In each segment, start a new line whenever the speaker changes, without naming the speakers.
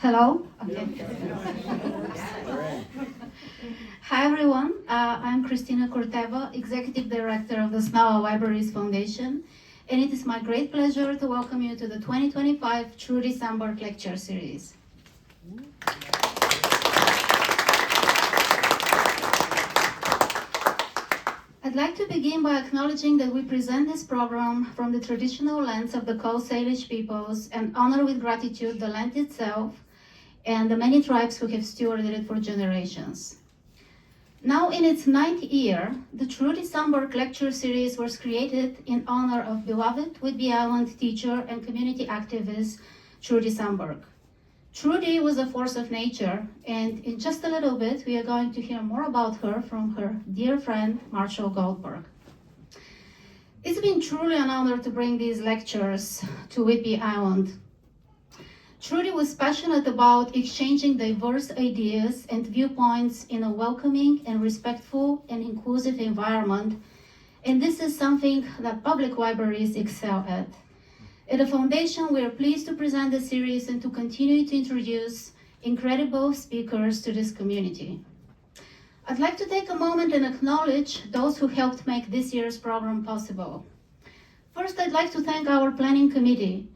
Hello? Okay. Hi everyone, I'm Cristina Corteva, Executive Director of the Sno-Isle Libraries Foundation, and it is my great pleasure to welcome you to the 2025 Trudy Sandberg Lecture Series. I'd like to begin by acknowledging that we present this program from the traditional lands of the Coast Salish peoples and honor with gratitude the land itself and the many tribes who have stewarded it for generations. Now in its 9th year, the Trudy Sandberg Lecture Series was created in honor of beloved Whidbey Island teacher and community activist Trudy Sandberg. Trudy was a force of nature, and in just a little bit, we are going to hear more about her from her dear friend, Marshall Goldberg. It's been truly an honor to bring these lectures to Whidbey Island. Trudy was passionate about exchanging diverse ideas and viewpoints in a welcoming and respectful and inclusive environment, and this is something that public libraries excel at. At the Foundation, we are pleased to present the series and to continue to introduce incredible speakers to this community. I'd like to take a moment and acknowledge those who helped make this year's program possible. First, I'd like to thank our planning committee.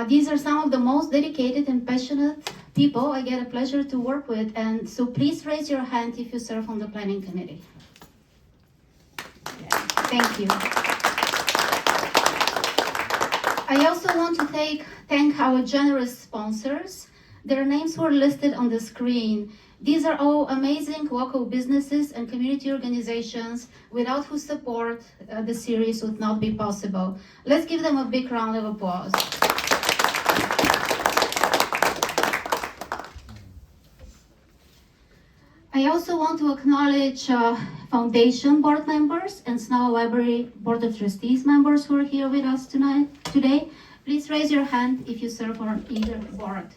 These are some of the most dedicated and passionate people I get a pleasure to work with, and so please raise your hand if you serve on the planning committee. Thank you. I also want to thank our generous sponsors. Their names were listed on the screen. These are all amazing local businesses and community organizations without whose support the series would not be possible. Let's give them a big round of applause. I also want to acknowledge Foundation board members and Sno-Isle Library Board of Trustees members who are here with us today. Please raise your hand if you serve on either board.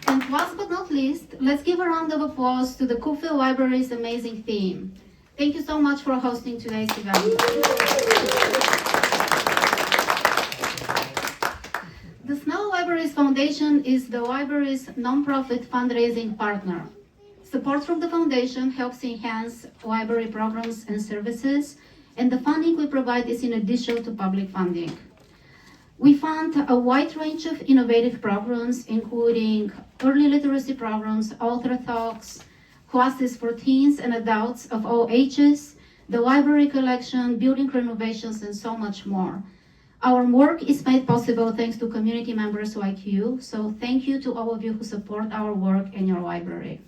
And last but not least, let's give a round of applause to the Cofield Library's amazing team. Thank you so much for hosting today's event. The Sno-Isle Libraries Foundation is the library's nonprofit fundraising partner. Support from the foundation helps enhance library programs and services, and the funding we provide is in addition to public funding. We fund a wide range of innovative programs, including early literacy programs, author talks, classes for teens and adults of all ages, the library collection, building renovations, and so much more. Our work is made possible thanks to community members like you, so thank you to all of you who support our work in your library.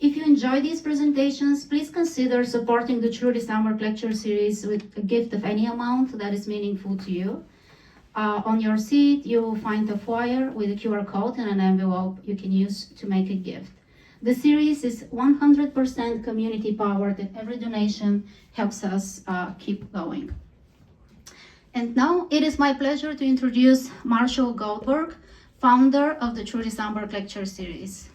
If you enjoy these presentations, please consider supporting the Trudy Sandberg Lecture Series with a gift of any amount that is meaningful to you. On your seat, you will find a flyer with a QR code and an envelope you can use to make a gift. The series is 100% community powered, and every donation helps us keep going. And now it is my pleasure to introduce Marshall Goldberg, founder of the Trudy Sandberg Lecture Series.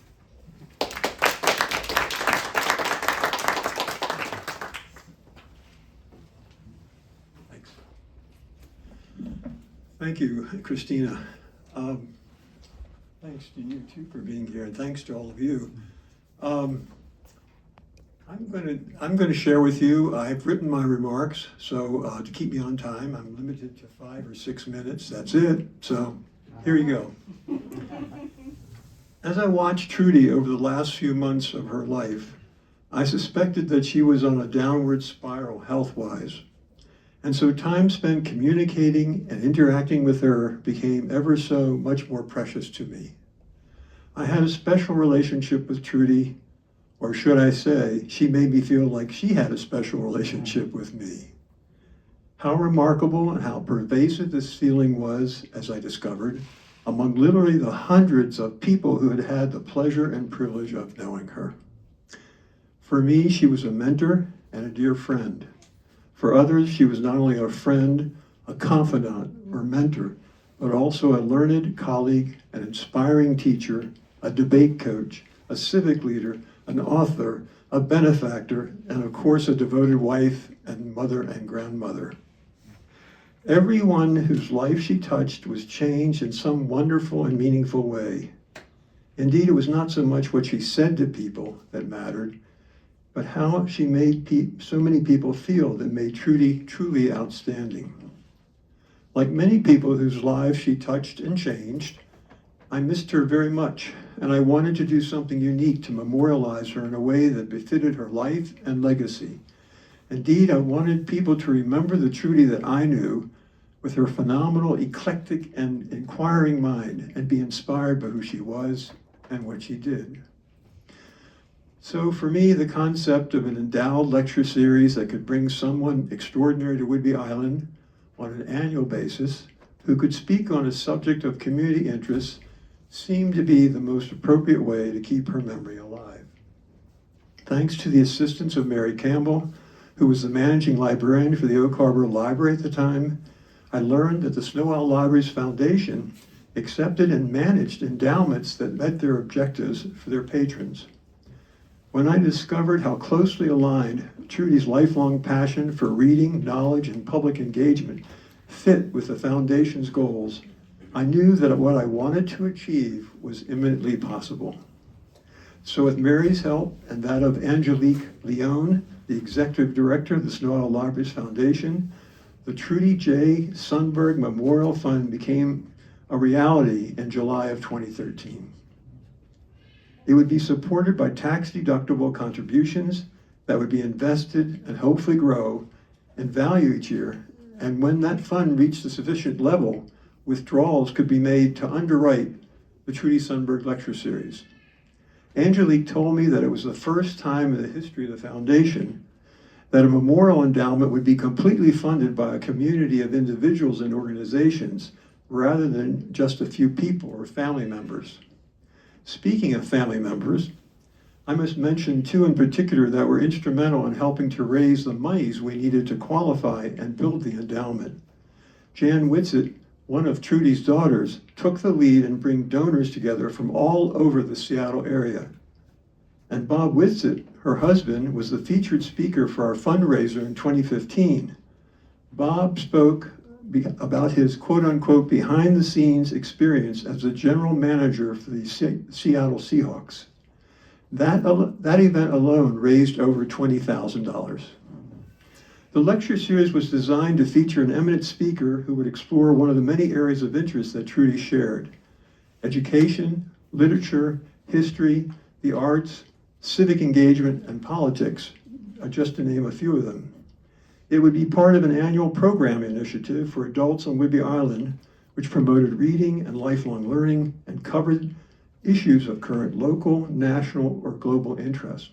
Thanks. Thank you, Christina. Thanks to you too for being here, and thanks to all of you. I'm going to share with you, I've written my remarks, so to keep me on time, I'm limited to 5 or 6 minutes, that's it, so here you go. As I watched Trudy over the last few months of her life, I suspected that she was on a downward spiral health-wise, and so time spent communicating and interacting with her became ever so much more precious to me. I had a special relationship with Trudy, or should I say, she made me feel like she had a special relationship with me. How remarkable and how pervasive this feeling was, as I discovered, among literally the hundreds of people who had had the pleasure and privilege of knowing her. For me, she was a mentor and a dear friend. For others, she was not only a friend, a confidant, or mentor, but also a learned colleague, an inspiring teacher, a debate coach, a civic leader, an author, a benefactor, and of course a devoted wife and mother and grandmother. Everyone whose life she touched was changed in some wonderful and meaningful way. Indeed, it was not so much what she said to people that mattered, but how she made so many people feel that made Trudy truly outstanding. Like many people whose lives she touched and changed, I missed her very much, and I wanted to do something unique to memorialize her in a way that befitted her life and legacy. Indeed, I wanted people to remember the Trudy that I knew, with her phenomenal, eclectic, and inquiring mind, and be inspired by who she was and what she did. So for me, the concept of an endowed lecture series that could bring someone extraordinary to Whidbey Island on an annual basis, who could speak on a subject of community interest, seemed to be the most appropriate way to keep her memory alive. Thanks to the assistance of Mary Campbell, who was the managing librarian for the Oak Harbor Library at the time, I learned that the Sno-Isle Libraries Foundation accepted and managed endowments that met their objectives for their patrons. When I discovered how closely aligned Trudy's lifelong passion for reading, knowledge, and public engagement fit with the Foundation's goals, I knew that what I wanted to achieve was imminently possible. So with Mary's help and that of Angelique Leone, the Executive Director of the Sno-Isle Libraries Foundation, the Trudy J. Sundberg Memorial Fund became a reality in July of 2013. It would be supported by tax-deductible contributions that would be invested and hopefully grow in value each year. And when that fund reached a sufficient level, withdrawals could be made to underwrite the Trudy Sundberg Lecture Series. Angelique told me that it was the first time in the history of the foundation that a memorial endowment would be completely funded by a community of individuals and organizations rather than just a few people or family members. Speaking of family members, I must mention two in particular that were instrumental in helping to raise the monies we needed to qualify and build the endowment. Jan Whitsitt, one of Trudy's daughters, took the lead in bringing donors together from all over the Seattle area. And Bob Whitsitt, her husband, was the featured speaker for our fundraiser in 2015. Bob spoke about his quote-unquote behind-the-scenes experience as the general manager for the Seattle Seahawks. That event alone raised over $20,000. The lecture series was designed to feature an eminent speaker who would explore one of the many areas of interest that Trudy shared: education, literature, history, the arts, civic engagement, and politics, just to name a few of them. It would be part of an annual program initiative for adults on Whidbey Island, which promoted reading and lifelong learning and covered issues of current local, national, or global interest.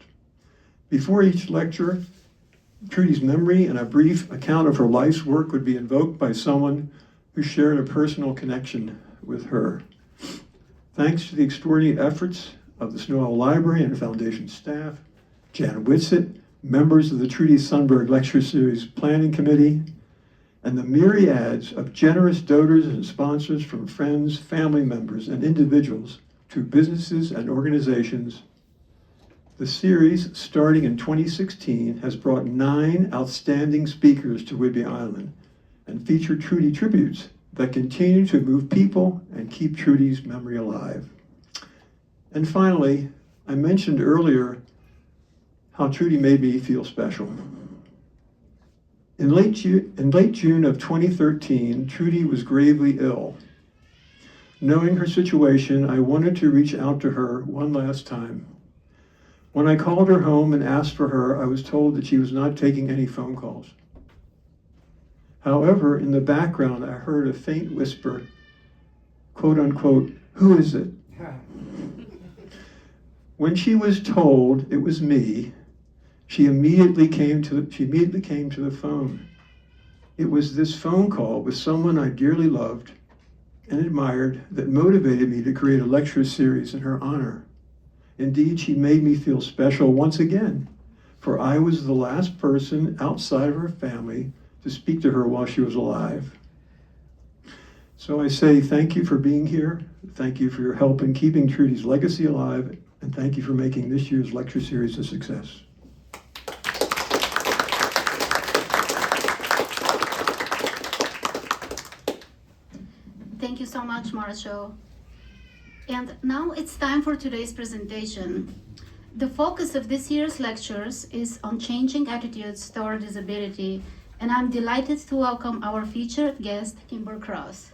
Before each lecture, Trudy's memory and a brief account of her life's work would be invoked by someone who shared a personal connection with her. Thanks to the extraordinary efforts of the Sno-Isle Library and Foundation staff, Jan Whitsitt, members of the Trudy Sundberg Lecture Series Planning Committee, and the myriads of generous donors and sponsors from friends, family members, and individuals to businesses and organizations, the series, starting in 2016, has brought 9 outstanding speakers to Whidbey Island and featured Trudy tributes that continue to move people and keep Trudy's memory alive. And finally, I mentioned earlier how Trudy made me feel special. In late June of 2013, Trudy was gravely ill. Knowing her situation, I wanted to reach out to her one last time. When I called her home and asked for her, I was told that she was not taking any phone calls. However, in the background, I heard a faint whisper, quote unquote, "Who is it?" When she was told it was me, she immediately came to the phone. It was this phone call with someone I dearly loved and admired that motivated me to create a lecture series in her honor. Indeed, she made me feel special once again, for I was the last person outside of her family to speak to her while she was alive. So I say thank you for being here, thank you for your help in keeping Trudy's legacy alive, and thank you for making this year's lecture series a success.
Thank you so much, Marshall. And now it's time for today's presentation. The focus of this year's lectures is on changing attitudes toward disability, and I'm delighted to welcome our featured guest, Kimber Cross.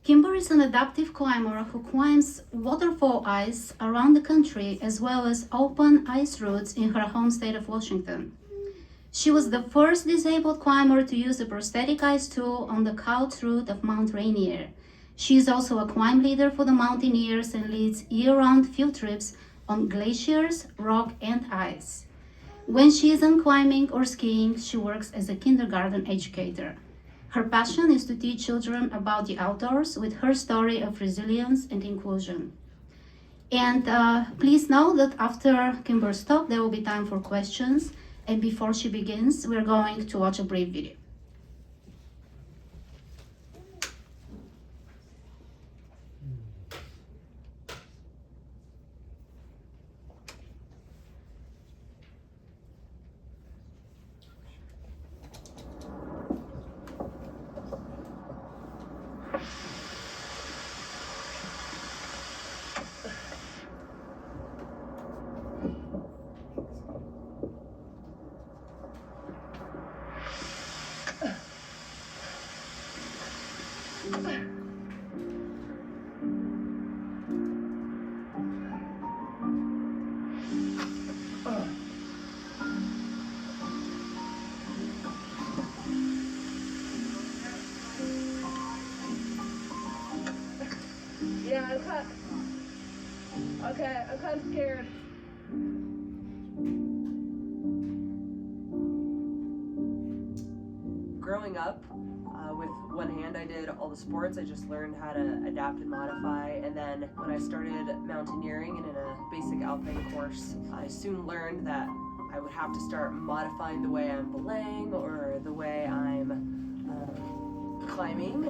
Kimber is an adaptive climber who climbs waterfall ice around the country as well as open ice routes in her home state of Washington. She was the first disabled climber to use a prosthetic ice tool on the Couch route of Mount Rainier. She is also a climb leader for the Mountaineers and leads year-round field trips on glaciers, rock, and ice. When she isn't climbing or skiing, she works as a kindergarten educator. Her passion is to teach children about the outdoors with her story of resilience and inclusion. And please know that after Kimber's talk, there will be time for questions. And before she begins, we're going to watch a brief video.
Yeah, I'm kind of scared. Growing up, with one hand I did all the sports. I just learned how to adapt and modify, and then when I started mountaineering and in a basic alpine course, I soon learned that I would have to start modifying the way I'm belaying or the way I'm climbing.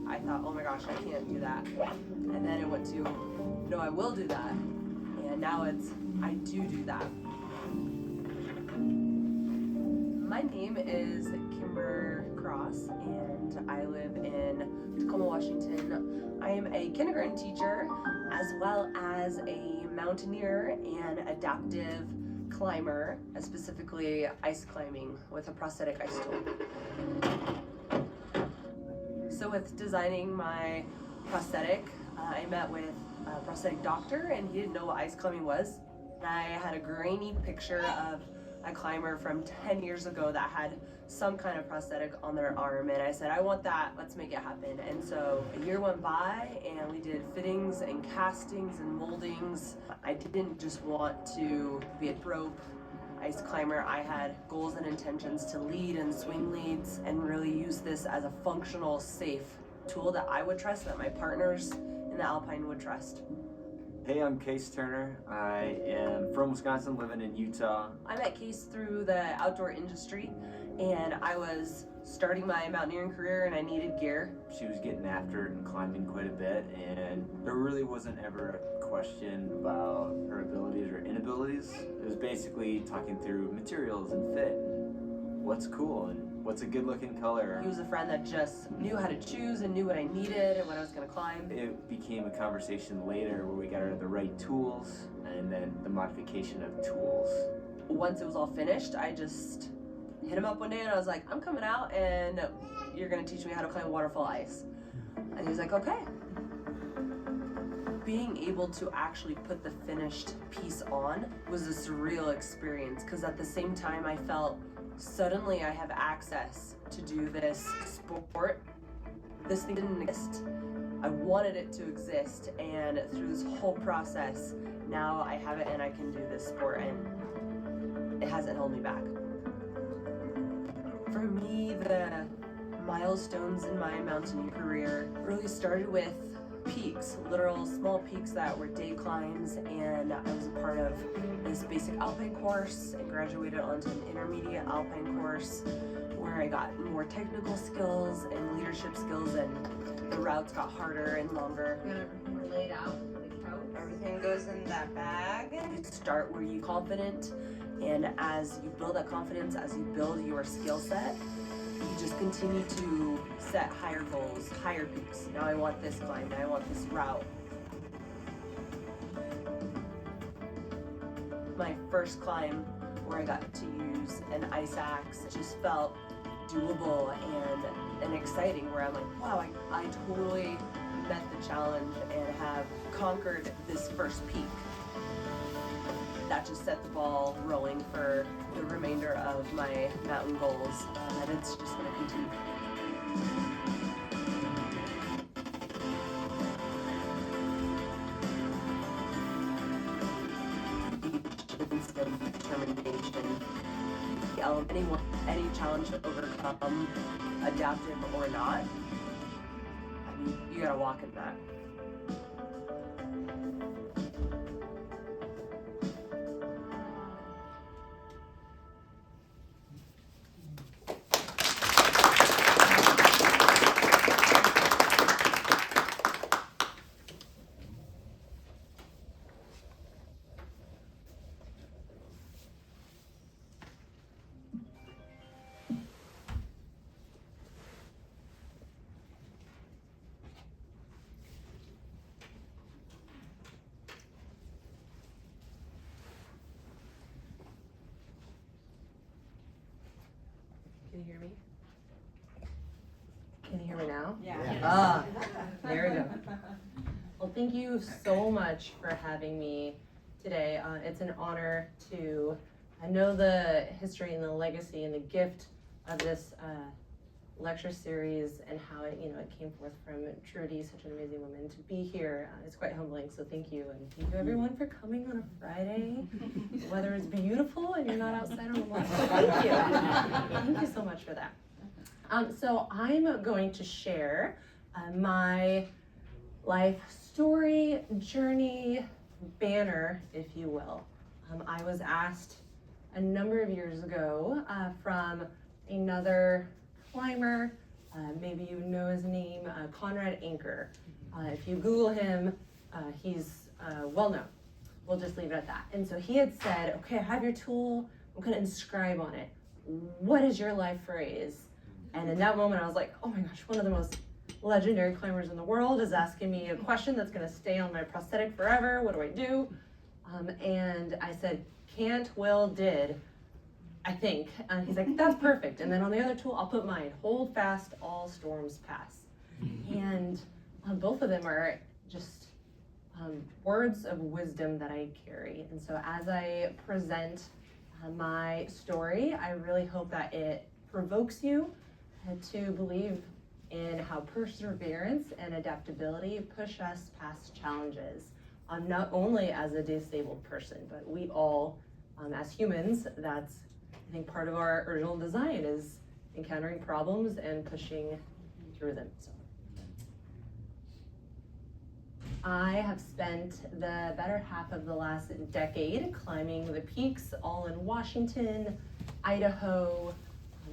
I thought, oh my gosh, I can't do that. And then it went to, no, I will do that. And now it's, I do that. My name is Kimber Cross, and I live in Tacoma, Washington. I am a kindergarten teacher, as well as a mountaineer and adaptive climber, specifically ice climbing with a prosthetic ice tool. So with designing my prosthetic, I met with a prosthetic doctor, and he didn't know what ice climbing was. And I had a grainy picture of a climber from 10 years ago that had some kind of prosthetic on their arm, and I said, I want that, let's make it happen. And so a year went by, and we did fittings and castings and moldings. I didn't just want to be a rope ice climber. I had goals and intentions to lead and swing leads and really use this as a functional, safe tool that I would trust, that my partners in the Alpine would trust.
Hey, I'm Case Turner. I am from Wisconsin, living in Utah.
I met Case through the outdoor industry, and I was starting my mountaineering career and I needed gear.
She was getting after it and climbing quite a bit, and there really wasn't ever a question about her abilities or inabilities. It was basically talking through materials and fit, and what's cool and what's a good looking color.
He was a friend that just knew how to choose and knew what I needed and what I was going to climb.
It became a conversation later where we got her the right tools and then the modification of tools.
Once it was all finished, I just hit him up one day and I was like, I'm coming out and you're going to teach me how to climb waterfall ice. And he was like, okay. Being able to actually put the finished piece on was a surreal experience, because at the same time I felt suddenly I have access to do this sport. This thing didn't exist. I wanted it to exist, and through this whole process, now I have it and I can do this sport, and it hasn't held me back. For me, the milestones in my mountaineering career really started with peaks, literal small peaks that were day climbs, and I was a part of this basic alpine course and graduated onto an intermediate alpine course where I got more technical skills and leadership skills, and the routes got harder and longer.
Got everything laid out on the couch.
Everything goes in that bag.
you start where you're confident, and as you build that confidence, as you build your skill set, you just continue to set higher goals, higher peaks. Now I want this climb, now I want this route. My first climb where I got to use an ice axe just felt doable and exciting, where I'm like, wow, I totally met the challenge and have conquered this first peak. That just set the ball rolling for the remainder of my mountain goals, and it's just going to continue. Determination. Any challenge to overcome, adaptive or not, I mean, you gotta walk in that. Can you hear me? Can you hear me now?
Yeah.
There we go. Well, thank you so much for having me today. It's an honor to know the history and the legacy and the gift of this lecture series and how it came forth from Trudy, such an amazing woman. To be here, it's quite humbling. So thank you, and thank you everyone for coming on a Friday. The weather is beautiful, and you're not outside on the lawn. So thank you. Thank you so much for that. So I'm going to share my life story, journey, banner, if you will. I was asked a number of years ago from another climber, maybe you know his name, Conrad Anker. If you Google him, he's well known. We'll just leave it at that. And so he had said, okay, I have your tool, I'm gonna inscribe on it. What is your life phrase? And in that moment I was like, oh my gosh, one of the most legendary climbers in the world is asking me a question that's gonna stay on my prosthetic forever. What do I do? And I said, can't, will, did, I think. And he's like, that's perfect. And then on the other tool, I'll put mine, hold fast, all storms pass. And both of them are just words of wisdom that I carry. And so as I present my story, I really hope that it provokes you to believe in how perseverance and adaptability push us past challenges. Not only as a disabled person, but we all, as humans, that's, I think, part of our original design is encountering problems and pushing through them. So, I have spent the better half of the last decade climbing the peaks all in Washington, Idaho,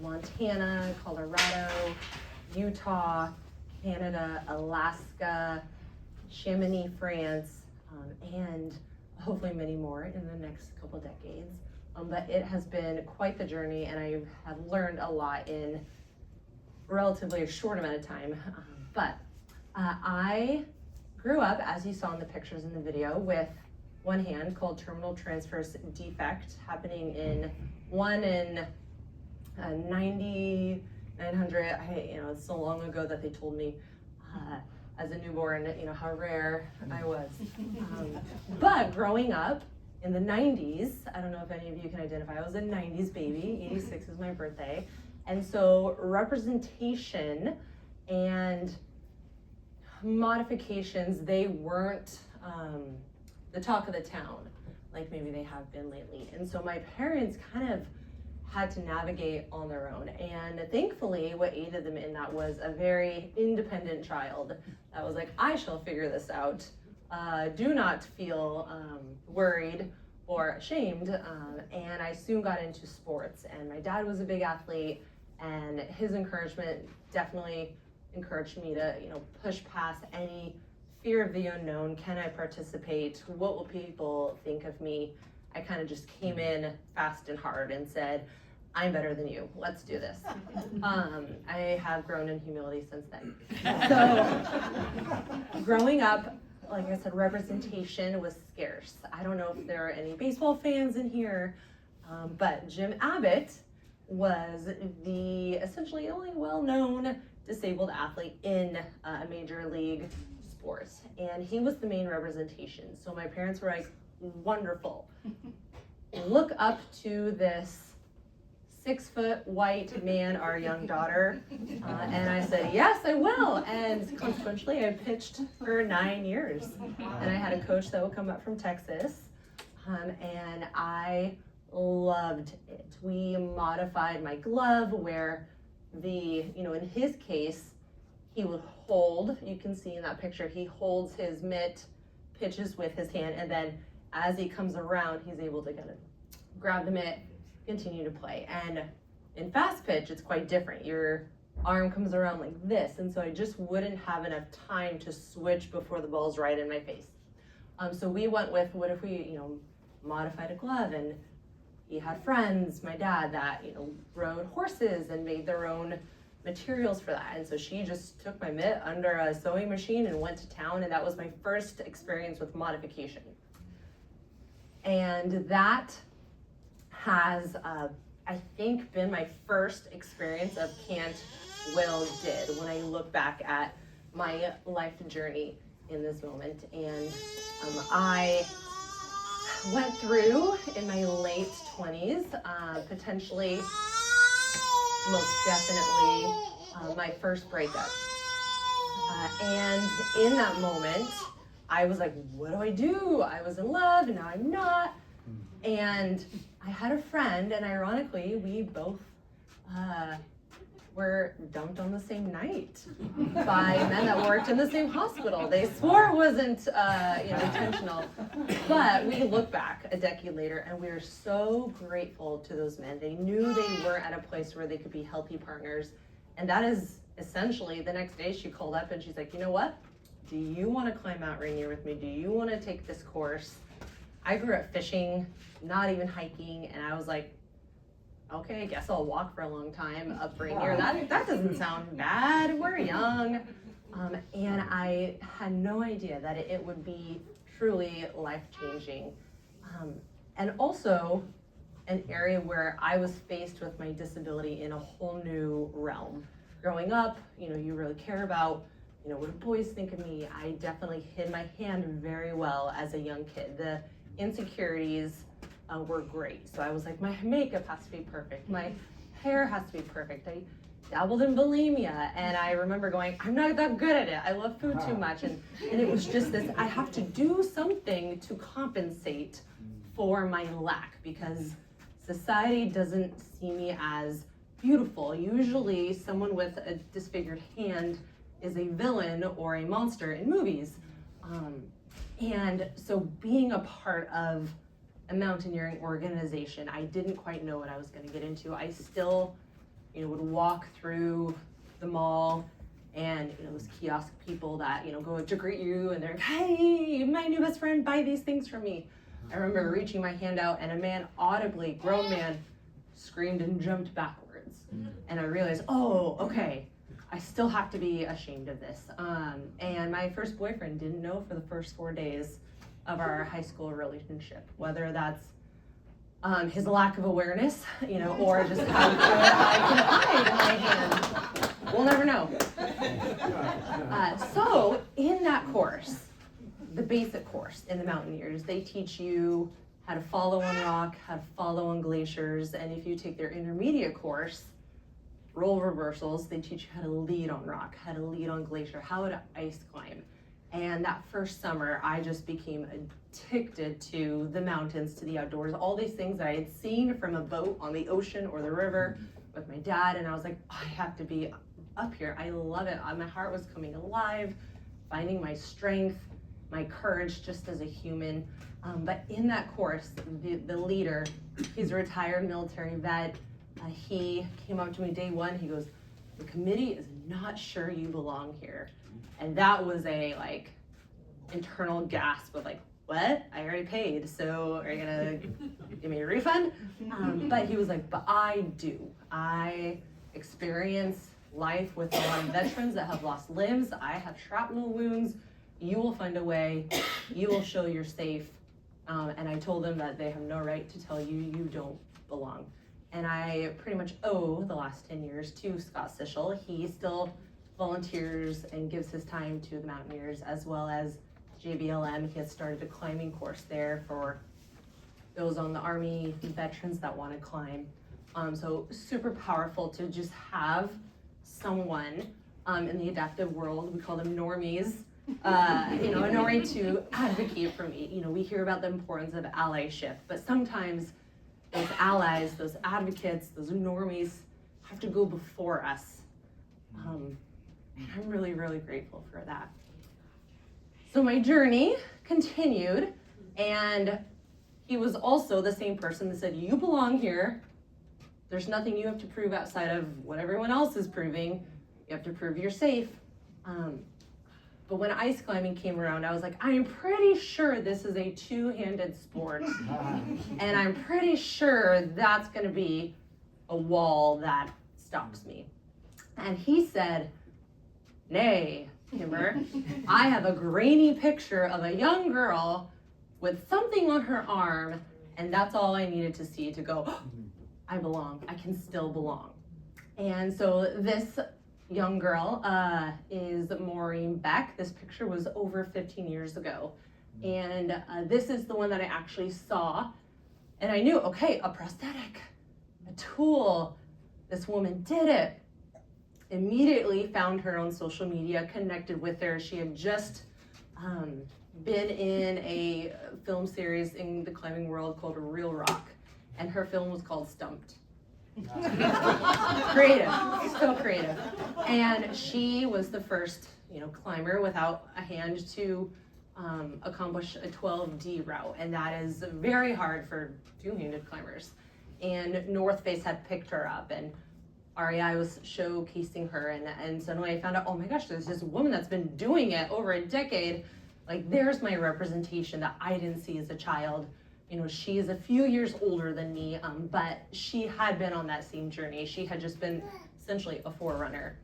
Montana, Colorado, Utah, Canada, Alaska, Chamonix, France, and hopefully many more in the next couple decades. But it has been quite the journey, and I have learned a lot in relatively a short amount of time. But I grew up, as you saw in the pictures in the video, with one hand called terminal transverse defect, happening in 1 in 9,900. It's so long ago that they told me as a newborn, how rare I was. But growing up in the 90s, I don't know if any of you can identify, I was a 90s baby, 86 is my birthday. And so representation and modifications, they weren't the talk of the town, like maybe they have been lately. And so my parents kind of had to navigate on their own. And thankfully, what aided them in that was a very independent child that was like, I shall figure this out. Do not feel worried or ashamed. And I soon got into sports. And my dad was a big athlete, and his encouragement definitely encouraged me to, push past any
fear of the unknown. Can I participate? What will people think of me? I kind of just came in fast and hard and said, I'm better than you. Let's do this. I have grown in humility since then. So growing up, like I said, representation was scarce. I don't know if there are any baseball fans in here, but Jim Abbott was the essentially only well-known disabled athlete in a major league sport. And he was the main representation. So my parents were like, wonderful. Look up to this 6-foot white man, our young daughter. And I said, yes, I will. And consequently, I pitched for 9 years. And I had a coach that would come up from Texas. And I loved it. We modified my glove where in his case, he would hold, you can see in that picture, he holds his mitt, pitches with his hand, and then as he comes around, he's able to kind of grab the mitt, continue to play. And in fast pitch, it's quite different. Your arm comes around like this, and so I just wouldn't have enough time to switch before the ball's right in my face. So we went with, what if we, modified a glove? And he had friends, my dad, that, rode horses and made their own materials for that. And so she just took my mitt under a sewing machine and went to town, and that was my first experience with modification. And that has, I think, been my first experience of can't, will, did when I look back at my life journey in this moment. And I went through in my late 20s, potentially, most definitely, my first breakup. And in that moment, I was like, what do? I was in love, and now I'm not. And I had a friend, and ironically, we both were dumped on the same night by men that worked in the same hospital. They swore it wasn't intentional, but we look back a decade later, and we are so grateful to those men. They knew they were at a place where they could be healthy partners, and that is essentially the next day she called up and she's like, you know what? Do you want to climb Mount Rainier with me? Do you want to take this course? I grew up fishing, not even hiking, and I was like, okay, I guess I'll walk for a long time up Rainier. That doesn't sound bad. We're young. And I had no idea that it would be truly life-changing. And also an area where I was faced with my disability in a whole new realm. Growing up, you really care about, what do boys think of me? I definitely hid my hand very well as a young kid. The insecurities were great. So I was like, my makeup has to be perfect. My hair has to be perfect. I dabbled in bulimia, and I remember going, I'm not that good at it. I love food too much. And it was just this, I have to do something to compensate for my lack, because society doesn't see me as beautiful. Usually someone with a disfigured hand is a villain or a monster in movies. And so being a part of a mountaineering organization, I didn't quite know what I was going to get into. I still, would walk through the mall, and those kiosk people that go to greet you, and they're like, hey, my new best friend, buy these things for me. I remember reaching my hand out, and a man audibly, grown man, screamed and jumped backwards. And I realized, oh, okay, I still have to be ashamed of this. And my first boyfriend didn't know for the first 4 days of our high school relationship, whether that's his lack of awareness, or just how good I can hide my hand. We'll never know. So in that course, the basic course in the Mountaineers, they teach you how to follow on rock, how to follow on glaciers, and if you take their intermediate course, role reversals, they teach you how to lead on rock, how to lead on glacier, how to ice climb. And that first summer, I just became addicted to the mountains, to the outdoors, all these things that I had seen from a boat on the ocean or the river with my dad, and I was like, I have to be up here. I love it. My heart was coming alive, finding my strength, my courage just as a human. But in that course, the leader, he's a retired military vet. He came up to me day one. He goes, the committee is not sure you belong here. And that was a internal gasp of like, what? I already paid, so are you gonna give me a refund? But he was like, but I do. I experience life with a lot of veterans that have lost limbs. I have shrapnel wounds. You will find a way. You will show you're safe. And I told them that they have no right to tell you you don't belong. And I pretty much owe the last 10 years to Scott Sichel. He still volunteers and gives his time to the Mountaineers, as well as JBLM. He has started a climbing course there for those on the Army veterans that want to climb. So super powerful to just have someone in the adaptive world, we call them normies, in order to advocate for me. We hear about the importance of allyship, but sometimes those allies, those advocates, those normies have to go before us. And I'm really, really grateful for that. So my journey continued, and he was also the same person that said, you belong here. There's nothing you have to prove outside of what everyone else is proving. You have to prove you're safe. But when ice climbing came around, I was like, I'm pretty sure this is a two-handed sport. And I'm pretty sure that's gonna be a wall that stops me. And he said, nay, Kimber, I have a grainy picture of a young girl with something on her arm, and that's all I needed to see to go, I belong, I can still belong. And so this young girl is Maureen Beck. This picture was over 15 years ago. And this is the one that I actually saw. And I knew, okay, a prosthetic, a tool, this woman did it. Immediately found her on social media, connected with her. She had just been in a film series in the climbing world called Real Rock. And her film was called Stumped. Creative, so creative. And she was the first, climber without a hand to accomplish a 12D route. And that is very hard for two-handed climbers. And North Face had picked her up, and REI was showcasing her, and suddenly I found out, oh my gosh, there's this woman that's been doing it over a decade. Like, there's my representation that I didn't see as a child. She is a few years older than me, but she had been on that same journey. She had just been essentially a forerunner.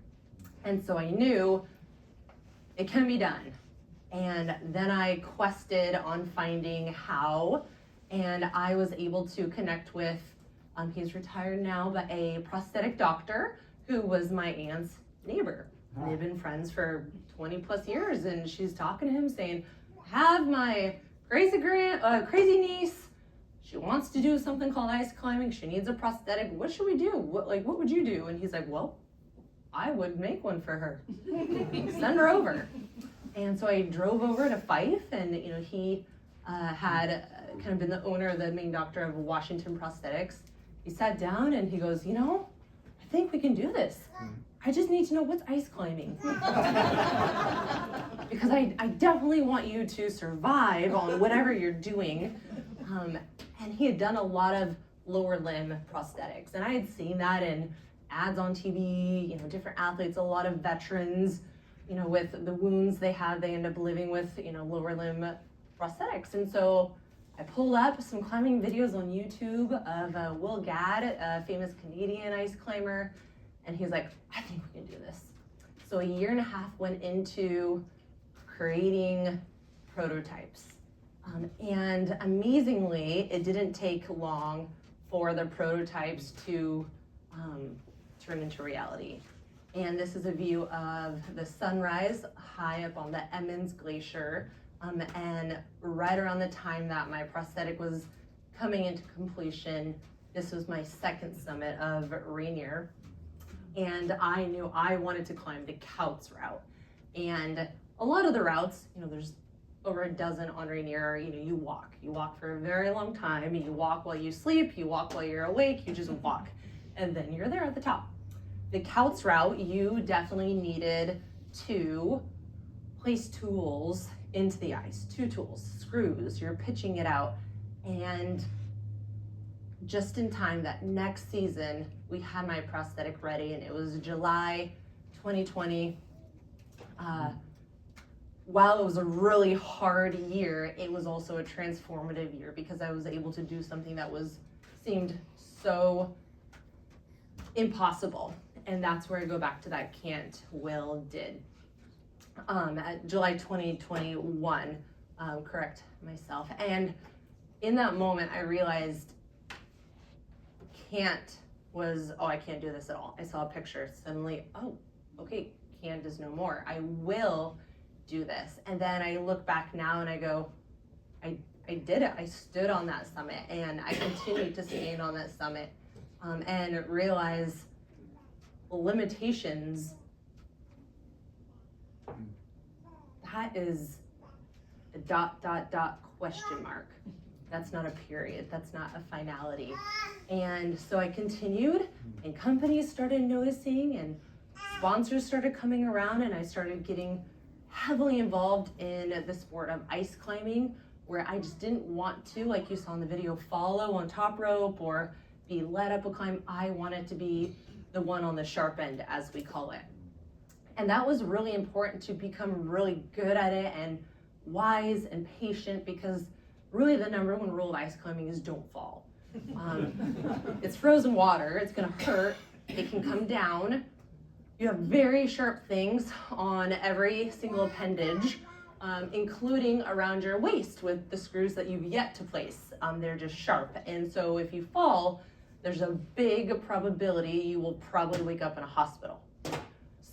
And so I knew it can be done. And then I quested on finding how, and I was able to connect with, he's retired now, but a prosthetic doctor who was my aunt's neighbor. They've been friends for 20 plus years, and she's talking to him saying, have my crazy niece, she wants to do something called ice climbing, she needs a prosthetic, what should we do? What would you do? And he's like, well, I would make one for her. Send her over. And so I drove over to Fife, and he had kind of been the owner, the main doctor of Washington Prosthetics. He sat down and he goes, I think we can do this. I just need to know what's ice climbing. Because I definitely want you to survive on whatever you're doing. And he had done a lot of lower limb prosthetics. And I had seen that in ads on TV, different athletes, a lot of veterans, with the wounds they have, they end up living with, lower limb prosthetics. And so I pulled up some climbing videos on YouTube of Will Gadd, a famous Canadian ice climber, and he's like, I think we can do this. So a year and a half went into creating prototypes. And amazingly, it didn't take long for the prototypes to turn into reality. And this is a view of the sunrise high up on the Emmons Glacier. And right around the time that my prosthetic was coming into completion, this was my second summit of Rainier. And I knew I wanted to climb the Couts route. And a lot of the routes, there's over a dozen on Rainier, you walk for a very long time, you walk while you sleep, you walk while you're awake, you just walk, and then you're there at the top. The Couts route, you definitely needed to place tools into the ice, 2 tools, screws, you're pitching it out, and just in time that next season, we had my prosthetic ready, and it was July 2020. while it was a really hard year, it was also a transformative year because I was able to do something that seemed so impossible. And that's where I go back to that can't, will, did. At July 2021, correct myself. And in that moment, I realized can't was, oh, I can't do this at all. I saw a picture, suddenly, oh, okay, can't is no more. I will do this. And then I look back now and I go, I did it. I stood on that summit and I continued to stand on that summit and realize limitations, that is a ... question mark. That's not a period. That's not a finality. And so I continued, and companies started noticing, and sponsors started coming around, and I started getting heavily involved in the sport of ice climbing, where I just didn't want to, like you saw in the video, follow on top rope or be led up a climb. I wanted to be the one on the sharp end, as we call it. And that was really important to become really good at it and wise and patient, because really the number one rule of ice climbing is don't fall. It's frozen water, it's gonna hurt, it can come down. You have very sharp things on every single appendage, including around your waist with the screws that you've yet to place. They're just sharp. And so if you fall, there's a big probability you will probably wake up in a hospital.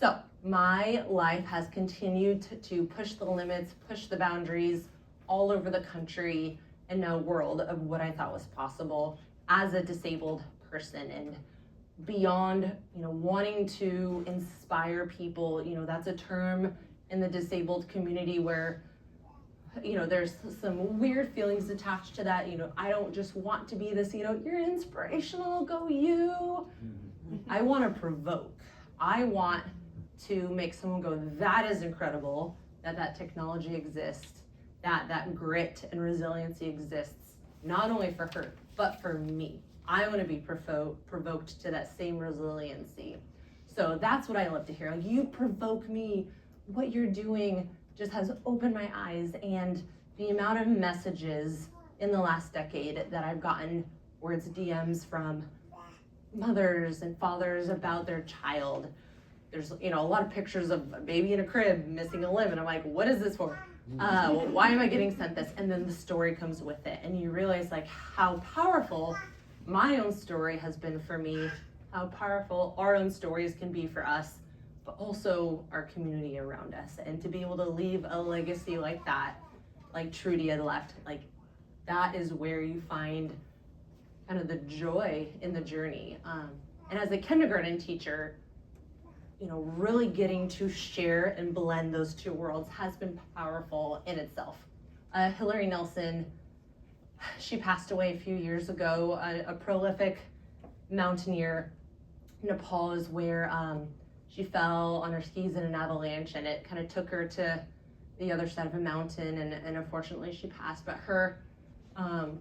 So my life has continued to push the limits, push the boundaries all over the country and now world of what I thought was possible as a disabled person, and beyond, wanting to inspire people. That's a term in the disabled community where, there's some weird feelings attached to that. I don't just want to be this, you're inspirational, go you. I want to provoke. I want to make someone go, that is incredible, that technology exists, that grit and resiliency exists, not only for her, but for me. I want to be provoked to that same resiliency. So that's what I love to hear. Like, you provoke me. What you're doing just has opened my eyes, and the amount of messages in the last decade that I've gotten, where it's DMs from mothers and fathers about their child. There's, a lot of pictures of a baby in a crib missing a limb, and I'm like, what is this for? Why am I getting sent this? And then the story comes with it, and you realize like how powerful my own story has been for me, how powerful our own stories can be for us, but also our community around us. And to be able to leave a legacy like that, like Trudy had left, like that is where you find kind of the joy in the journey. And as a kindergarten teacher, really getting to share and blend those two worlds has been powerful in itself. Hillary Nelson, she passed away a few years ago, a prolific mountaineer. Nepal is where she fell on her skis in an avalanche, and it kind of took her to the other side of a mountain, and unfortunately she passed. But her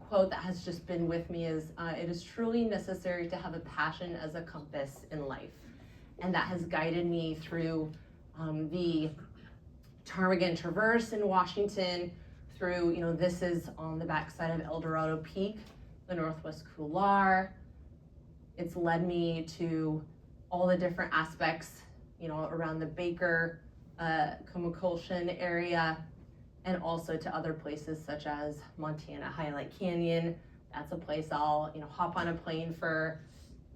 quote that has just been with me is, it is truly necessary to have a passion as a compass in life. And that has guided me through the Ptarmigan Traverse in Washington, through, this is on the backside of El Dorado Peak, the Northwest Couloir. It's led me to all the different aspects, around the Baker, Comacolshan area, and also to other places such as Montana Highlight Canyon. That's a place I'll, hop on a plane for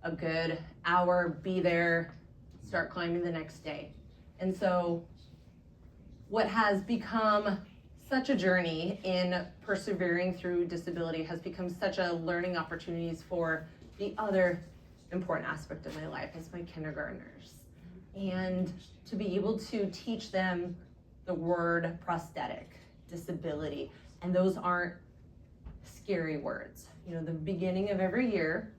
a good hour, be there, start climbing the next day. And so what has become such a journey in persevering through disability has become such a learning opportunities for the other important aspect of my life as my kindergartners. And to be able to teach them the word prosthetic, disability, and those aren't scary words. The beginning of every year,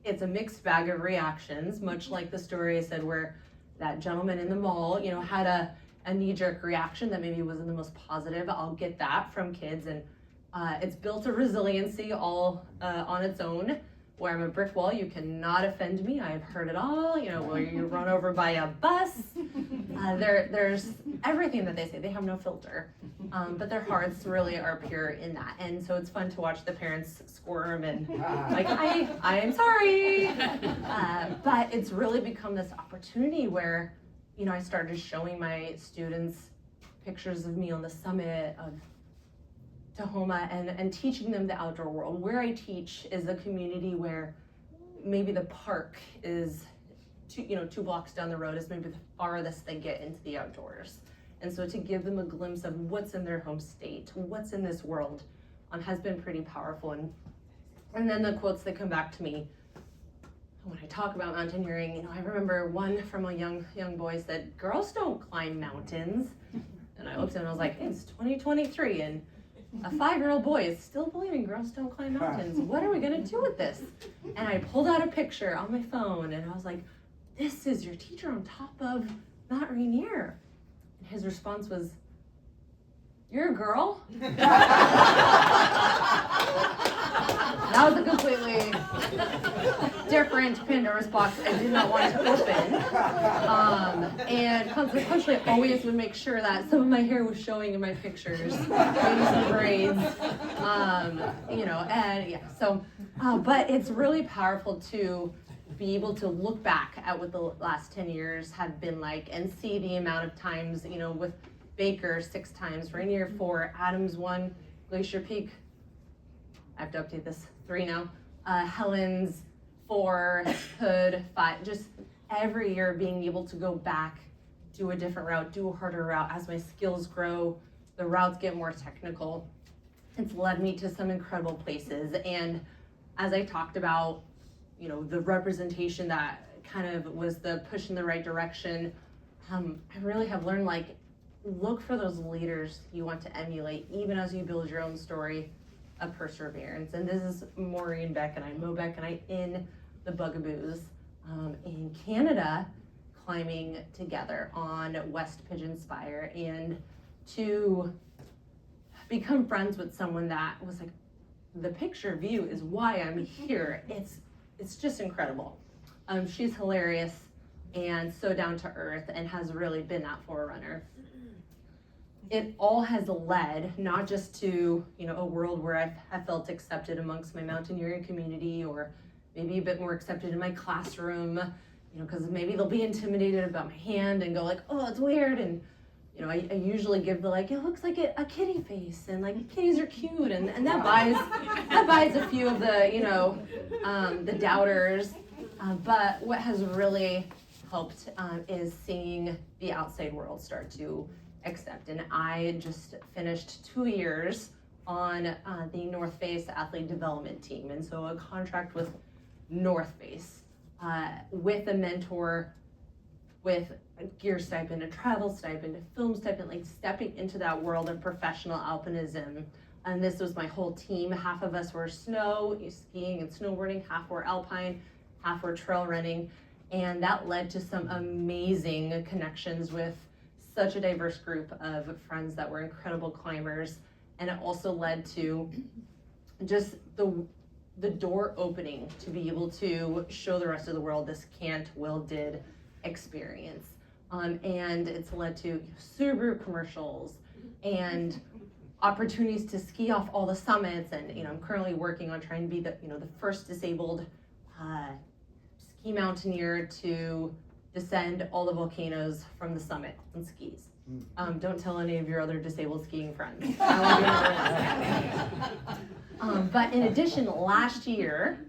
it's a mixed bag of reactions, much like the story I said where that gentleman in the mall, had a knee-jerk reaction that maybe wasn't the most positive. I'll get that from kids, and it's built a resiliency all on its own, where I'm a brick wall. You cannot offend me. I've heard it all, where you're run over by a bus. There's everything that they say. They have no filter, but their hearts really are pure in that. And so it's fun to watch the parents squirm and like, I am sorry. But it's really become this opportunity where, you know, I started showing my students pictures of me on the summit of Tahoma and teaching them the outdoor world. Where I teach is a community where maybe the park is 2 blocks down the road is maybe the farthest they get into the outdoors. And so to give them a glimpse of what's in their home state, what's in this world, has been pretty powerful. And then the quotes that come back to me when I talk about mountaineering, you know, I remember one from a young boy said, "Girls don't climb mountains." And I looked at him and I was like, it's 2023 and a 5-year-old boy is still believing girls don't climb mountains. What are we gonna do with this? And I pulled out a picture on my phone and I was like, this is your teacher on top of Mount Rainier. And his response was, "You're a girl?" That was a completely different Pandora's box I did not want to open. And consequently, I always would make sure that some of my hair was showing in my pictures, maybe some braids, you know, and yeah. So, but it's really powerful to be able to look back at what the last 10 years have been like and see the amount of times, you know, with Baker 6 times, Rainier 4, Adams 1, Glacier Peak, I have to update this, 3 now, Helens 4, Hood 5, just every year being able to go back, do a different route, do a harder route. As my skills grow, the routes get more technical. It's led me to some incredible places. And as I talked about, you know, the representation that kind of was the push in the right direction, I really have learned, like, look for those leaders you want to emulate, even as you build your own story of perseverance. And this is Maureen Beck and I, Mo Beck and I, in the Bugaboos in Canada, climbing together on West Pigeon Spire, and to become friends with someone that was like, the picture view is why I'm here. It's just incredible. She's hilarious and so down to earth and has really been that forerunner. It all has led not just to, you know, a world where I've felt accepted amongst my mountaineering community, or maybe a bit more accepted in my classroom, you know, because maybe they'll be intimidated about my hand and go like, "Oh, it's weird." And, you know, I usually give the like, "It looks like a kitty face," and like, kitties are cute, and that buys a few of the, you know, the doubters. But what has really helped is seeing the outside world start to accept. And I just finished 2 years on the North Face athlete development team, and so a contract with North Face with a mentor, with a gear stipend, a travel stipend, a film stipend, like stepping into that world of professional alpinism. And this was my whole team. Half of us were snow skiing and snowboarding, half were alpine, half were trail running. And that led to some amazing connections with such a diverse group of friends that were incredible climbers. And it also led to just the door opening to be able to show the rest of the world this can't, will, did experience. And it's led to Subaru commercials and opportunities to ski off all the summits. And, you know, I'm currently working on trying to be the first disabled ski mountaineer to descend all the volcanoes from the summit on skis. Don't tell any of your other disabled skiing friends. But in addition, last year,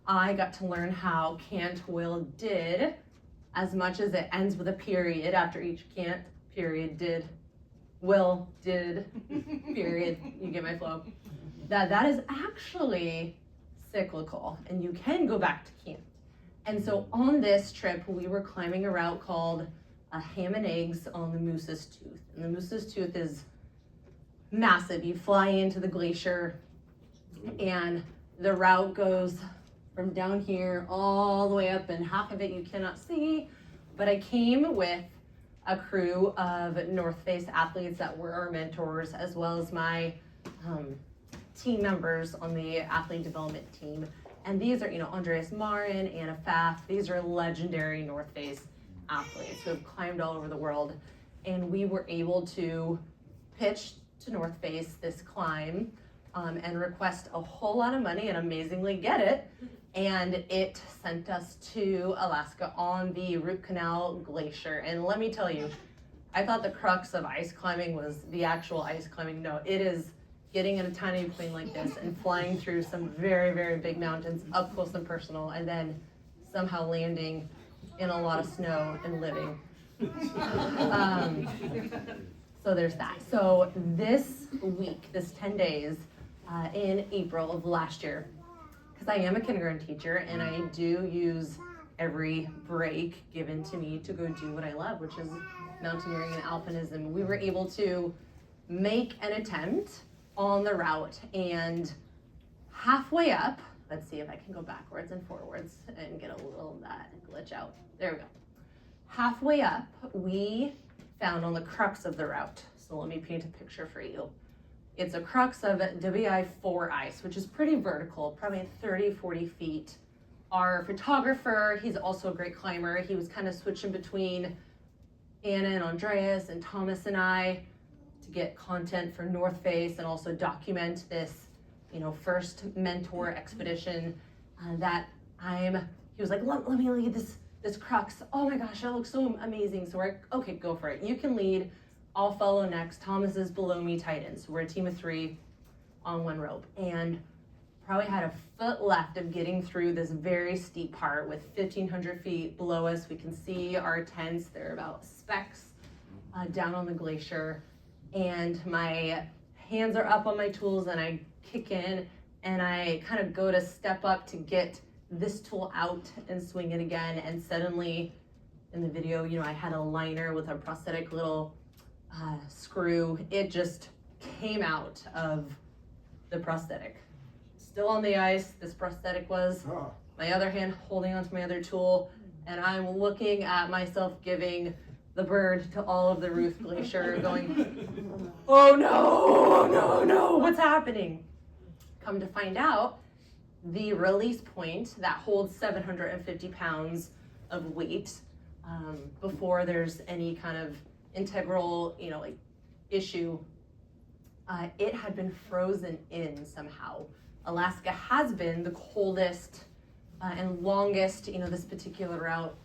I got to learn how can't, will, did, as much as it ends with a period after each can't, period, did, will, did, period, you get my flow, that is actually cyclical, and you can go back to can't. And so on this trip, we were climbing a route called Ham and Eggs on the Moose's Tooth. And the Moose's Tooth is massive. You fly into the glacier, and the route goes from down here all the way up, and half of it you cannot see. But I came with a crew of North Face athletes that were our mentors, as well as my team members on the athlete development team. And these are, you know, Andreas Marin, Anna Pfaff. These are legendary North Face athletes who have climbed all over the world. and we were able to pitch to North Face this climb and request a whole lot of money and amazingly get it. And it sent us to Alaska on the Root Canal Glacier. And let me tell you, I thought the crux of ice climbing was the actual ice climbing. No, it is getting in a tiny plane like this and flying through some very, very big mountains up close and personal, and then somehow landing in a lot of snow and living. So there's that. So this week, this 10 days in April of last year, because I am a kindergarten teacher and I do use every break given to me to go do what I love, which is mountaineering and alpinism. We were able to make an attempt on the route, and halfway up, let's see if I can go backwards and forwards and get a little of that glitch out. There we go. Halfway up, we found on the crux of the route. So let me paint a picture for you. It's a crux of WI4 ice, which is pretty vertical, probably 30, 40 feet. Our photographer, he's also a great climber. He was kind of switching between Anna and Andreas and Thomas and I to get content for North Face and also document this, first mentor expedition he was like, let me lead this crux. Oh my gosh, that looks so amazing. So we're okay, go for it. You can lead. I'll follow next. Thomas is below me, tight end. So we're a team of 3 on one rope, and probably had a foot left of getting through this very steep part with 1,500 feet below us. We can see our tents. They're about specks down on the glacier, and my hands are up on my tools, and I kick in, and I kind of go to step up to get this tool out and swing it again, and suddenly in the video, I had a liner with a prosthetic little screw. It just came out of the prosthetic. Still on the ice, this prosthetic was, my other hand holding onto my other tool, and I'm looking at myself giving the bird to all of the Ruth Glacier going, oh no, what's happening? Come to find out, the release point that holds 750 pounds of weight before there's any kind of integral, issue, it had been frozen in somehow. Alaska has been the coldest and longest, this particular route,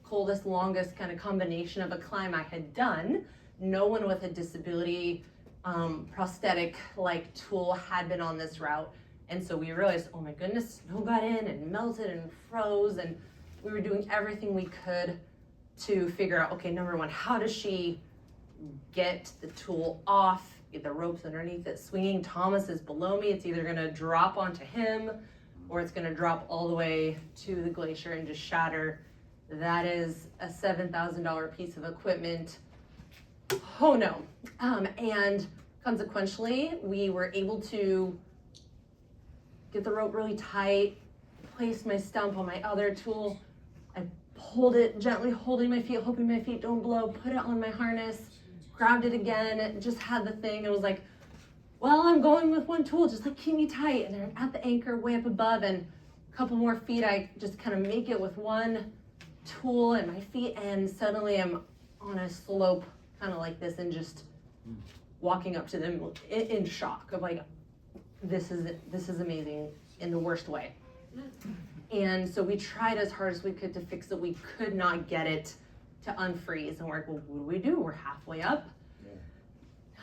coldest, longest kind of combination of a climb I had done. No one with a disability prosthetic like tool had been on this route. And so we realized, oh my goodness, snow got in and melted and froze, and we were doing everything we could to figure out, okay, number one, how does she get the tool off, get the ropes underneath it swinging? Thomas is below me. It's either gonna drop onto him or it's gonna drop all the way to the glacier and just shatter. That is a $7,000 piece of equipment. Oh no. And consequentially, we were able to get the rope really tight, place my stump on my other tool. I pulled it gently, holding my feet, hoping my feet don't blow, put it on my harness, grabbed it again, just had the thing, and was like, well, I'm going with one tool, just keep me tight. And then at the anchor way up above, and a couple more feet, I just kind of make it with one tool and my feet, and suddenly I'm on a slope kind of like this, and just walking up to them in shock of this is amazing in the worst way. And so we tried as hard as we could to fix it. We could not get it to unfreeze, and we're like, well, what do we do? We're halfway up. Yeah.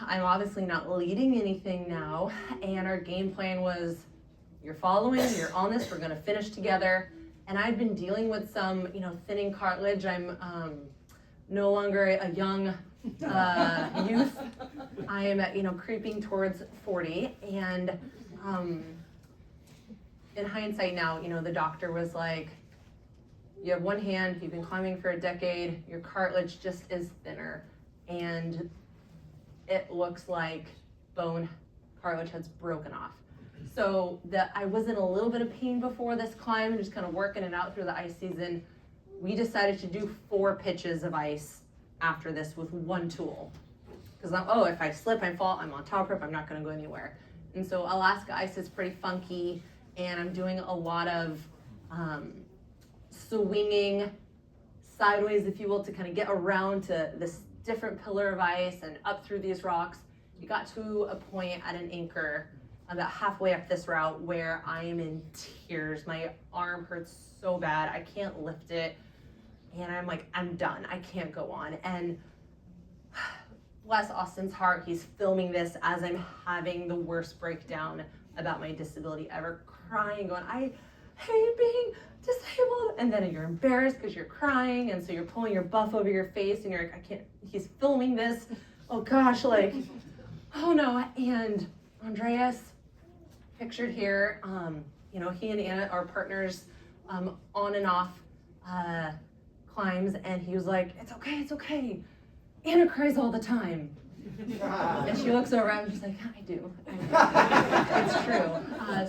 I'm obviously not leading anything now, and our game plan was, you're following, you're on this, we're gonna finish together. And I've been dealing with some, thinning cartilage. I'm no longer a young youth. I am, creeping towards 40, and in hindsight now, the doctor was like, you have one hand, you've been climbing for a decade, your cartilage just is thinner, and it looks like bone cartilage has broken off. So I was in a little bit of pain before this climb, just kind of working it out through the ice season. We decided to do 4 pitches of ice after this with one tool. Because if I slip, I fall, I'm on top rope, I'm not gonna go anywhere. And so Alaska ice is pretty funky, and I'm doing a lot of swinging sideways, if you will, to kind of get around to this different pillar of ice and up through these rocks. We got to a point at an anchor about halfway up this route where I am in tears. My arm hurts so bad, I can't lift it. And I'm like, I'm done, I can't go on. And bless Austin's heart, he's filming this as I'm having the worst breakdown about my disability ever, crying, going, I hate being disabled. And then you're embarrassed because you're crying, and so you're pulling your buff over your face, and you're like, I can't, he's filming this. Oh gosh, like, oh no. And Andreas, pictured here, you know, he and Anna are partners on and off climbs, and he was like, it's okay, it's okay. Anna cries all the time. And she looks around and she's like, I do. It's true.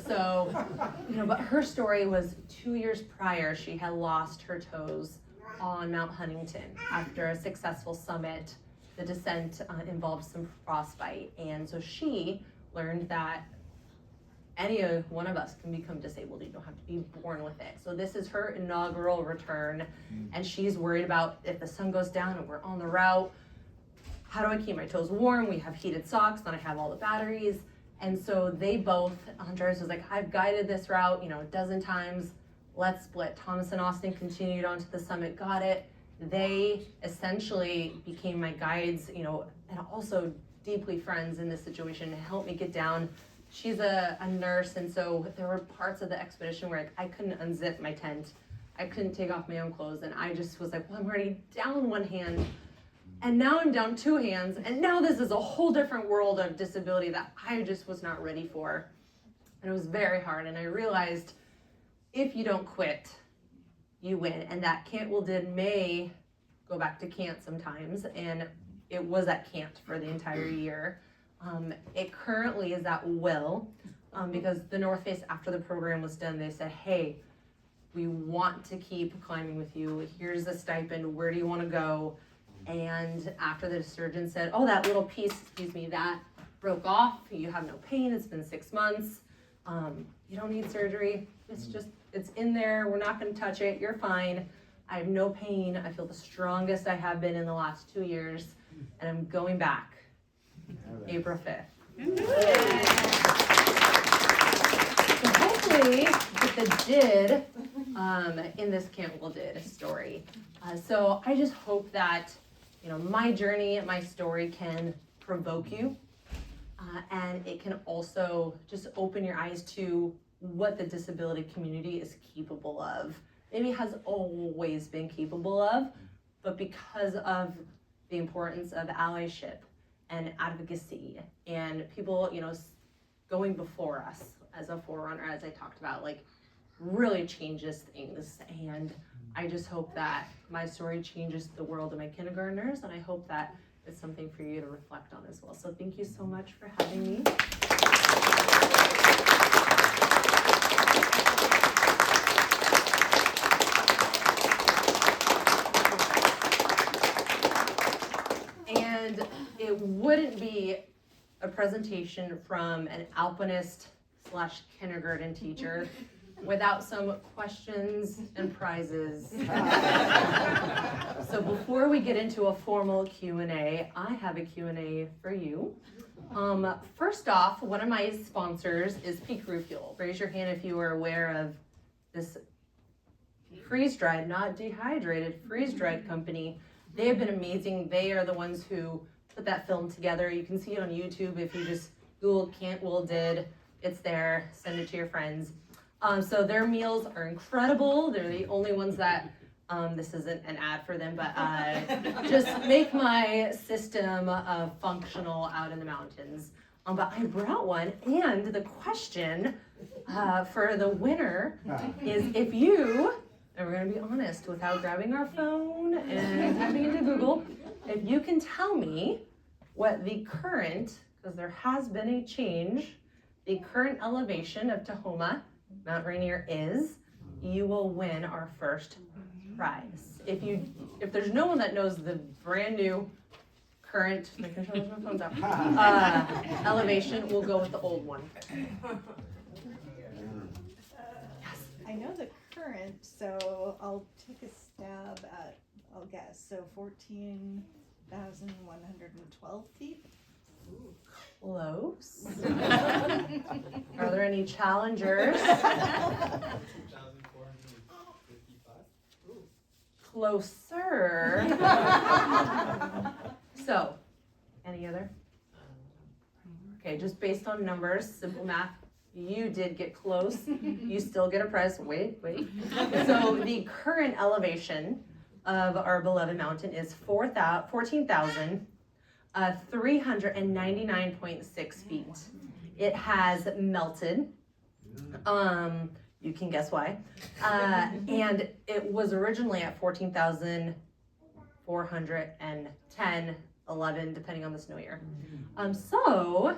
So, you know, but her story was 2 years prior, she had lost her toes on Mount Huntington after a successful summit. The descent involved some frostbite. And so she learned that any one of us can become disabled. You don't have to be born with it. So this is her inaugural return, and she's worried about if the sun goes down and we're on the route, how do I keep my toes warm? We have heated socks, then I have all the batteries. And so they both, Andres was like, I've guided this route, you know, a dozen times, let's split. Thomas and Austin continued on to the summit, got it. They essentially became my guides, you know, and also deeply friends in this situation to help me get down. She's a nurse, and so there were parts of the expedition where I couldn't unzip my tent. I couldn't take off my own clothes, and I just was like, well, I'm already down one hand, and now I'm down two hands, and now this is a whole different world of disability that I just was not ready for. And it was very hard, and I realized if you don't quit, you win. And that can't will did may go back to can't sometimes, and it was at can't for the entire year. It currently is at will, because the North Face, after the program was done, they said, hey, we want to keep climbing with you. Here's the stipend. Where do you want to go? And after the surgeon said, oh, that little piece, that broke off. You have no pain. It's been 6 months. You don't need surgery. It's in there. We're not going to touch it. You're fine. I have no pain. I feel the strongest I have been in the last 2 years. And I'm going back April 5th. So hopefully get the did in this Can't Will Did story. So I just hope that, you know, my journey, my story can provoke you, and it can also just open your eyes to what the disability community is capable of. Maybe has always been capable of, but because of the importance of allyship and advocacy and people, you know, going before us as a forerunner, as I talked about, like, really changes things. And I just hope that my story changes the world of my kindergartners, and I hope that it's something for you to reflect on as well. So thank you so much for having me. And it wouldn't be a presentation from an alpinist / kindergarten teacher without some questions and prizes. So before we get into a formal Q&A, I have a Q&A for you. First off, one of my sponsors is Peak Refuel. Raise your hand if you are aware of this freeze-dried, not dehydrated, freeze-dried company. They have been amazing. They are the ones who put that film together. You can see it on YouTube if you just Google Can't Will Did. It's there. Send it to your friends. So their meals are incredible. They're the only ones that, this isn't an ad for them, but just make my system functional out in the mountains. But I brought one, and the question for the winner is if you, and we're gonna be honest without grabbing our phone and typing into Google, if you can tell me what the current, because there has been a change, the current elevation of Tahoma, Mount Rainier is, you will win our first prize. If there's no one that knows the brand new current, making sure my phone's up, elevation, we'll go with the old one. Yes.
I know the current, so I'll take a stab at, I'll guess, so 14 2,112 feet.
Close. Are there any challengers?
2,455.
Closer. So, any other? Okay, just based on numbers, simple math, you did get close. You still get a prize. Wait. So the current elevation of our beloved mountain is 14,399.6 feet. It has melted. You can guess why. And it was originally at 14,410, 11, depending on the snow year. So,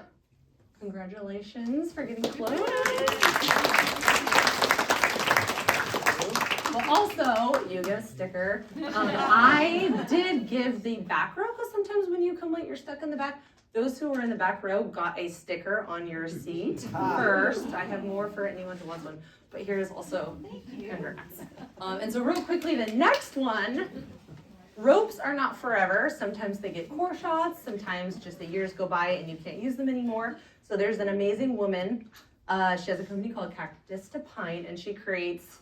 congratulations for getting close. Well, also, you get a sticker. I did give the back row, because sometimes when you come late, you're stuck in the back. Those who were in the back row got a sticker on your seat first. I have more for anyone who wants one. But here's also, congrats. And so real quickly, the next one, ropes are not forever. Sometimes they get core shots. Sometimes just the years go by and you can't use them anymore. So there's an amazing woman. She has a company called Cactus to Pine, and she creates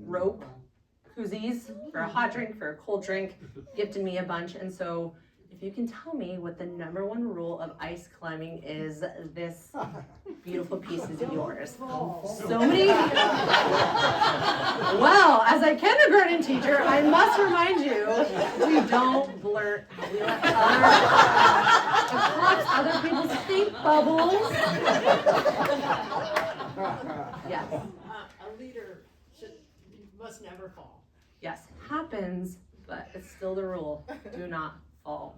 rope koozies for a hot drink, for a cold drink, gifted me a bunch. And so if you can tell me what the #1 rule of ice climbing is, this beautiful piece is yours. So many. Well, as a kindergarten teacher, I must remind you, we don't blurt. We let other people's think bubbles. Yes.
A leader must never fall.
Yes, happens, but it's still the rule. Do not fall.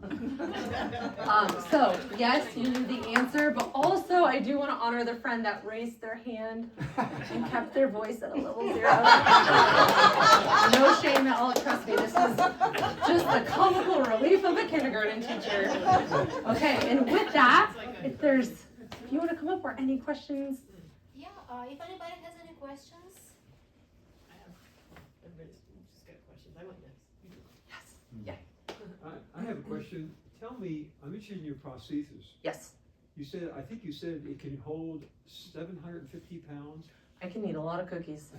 So, yes, you knew the answer, but also I do want to honor the friend that raised their hand and kept their voice at a level 0. No shame at all, trust me, this is just the comical relief of a kindergarten teacher. Okay, and with that, if you want to come up or any questions?
Yeah, if anybody has any questions.
Everybody's just got questions. I went next.
Yes. Yeah.
I have a question. Tell me, I'm interested in your prosthesis.
Yes.
I think you said it can hold 750 pounds.
I can eat a lot of cookies.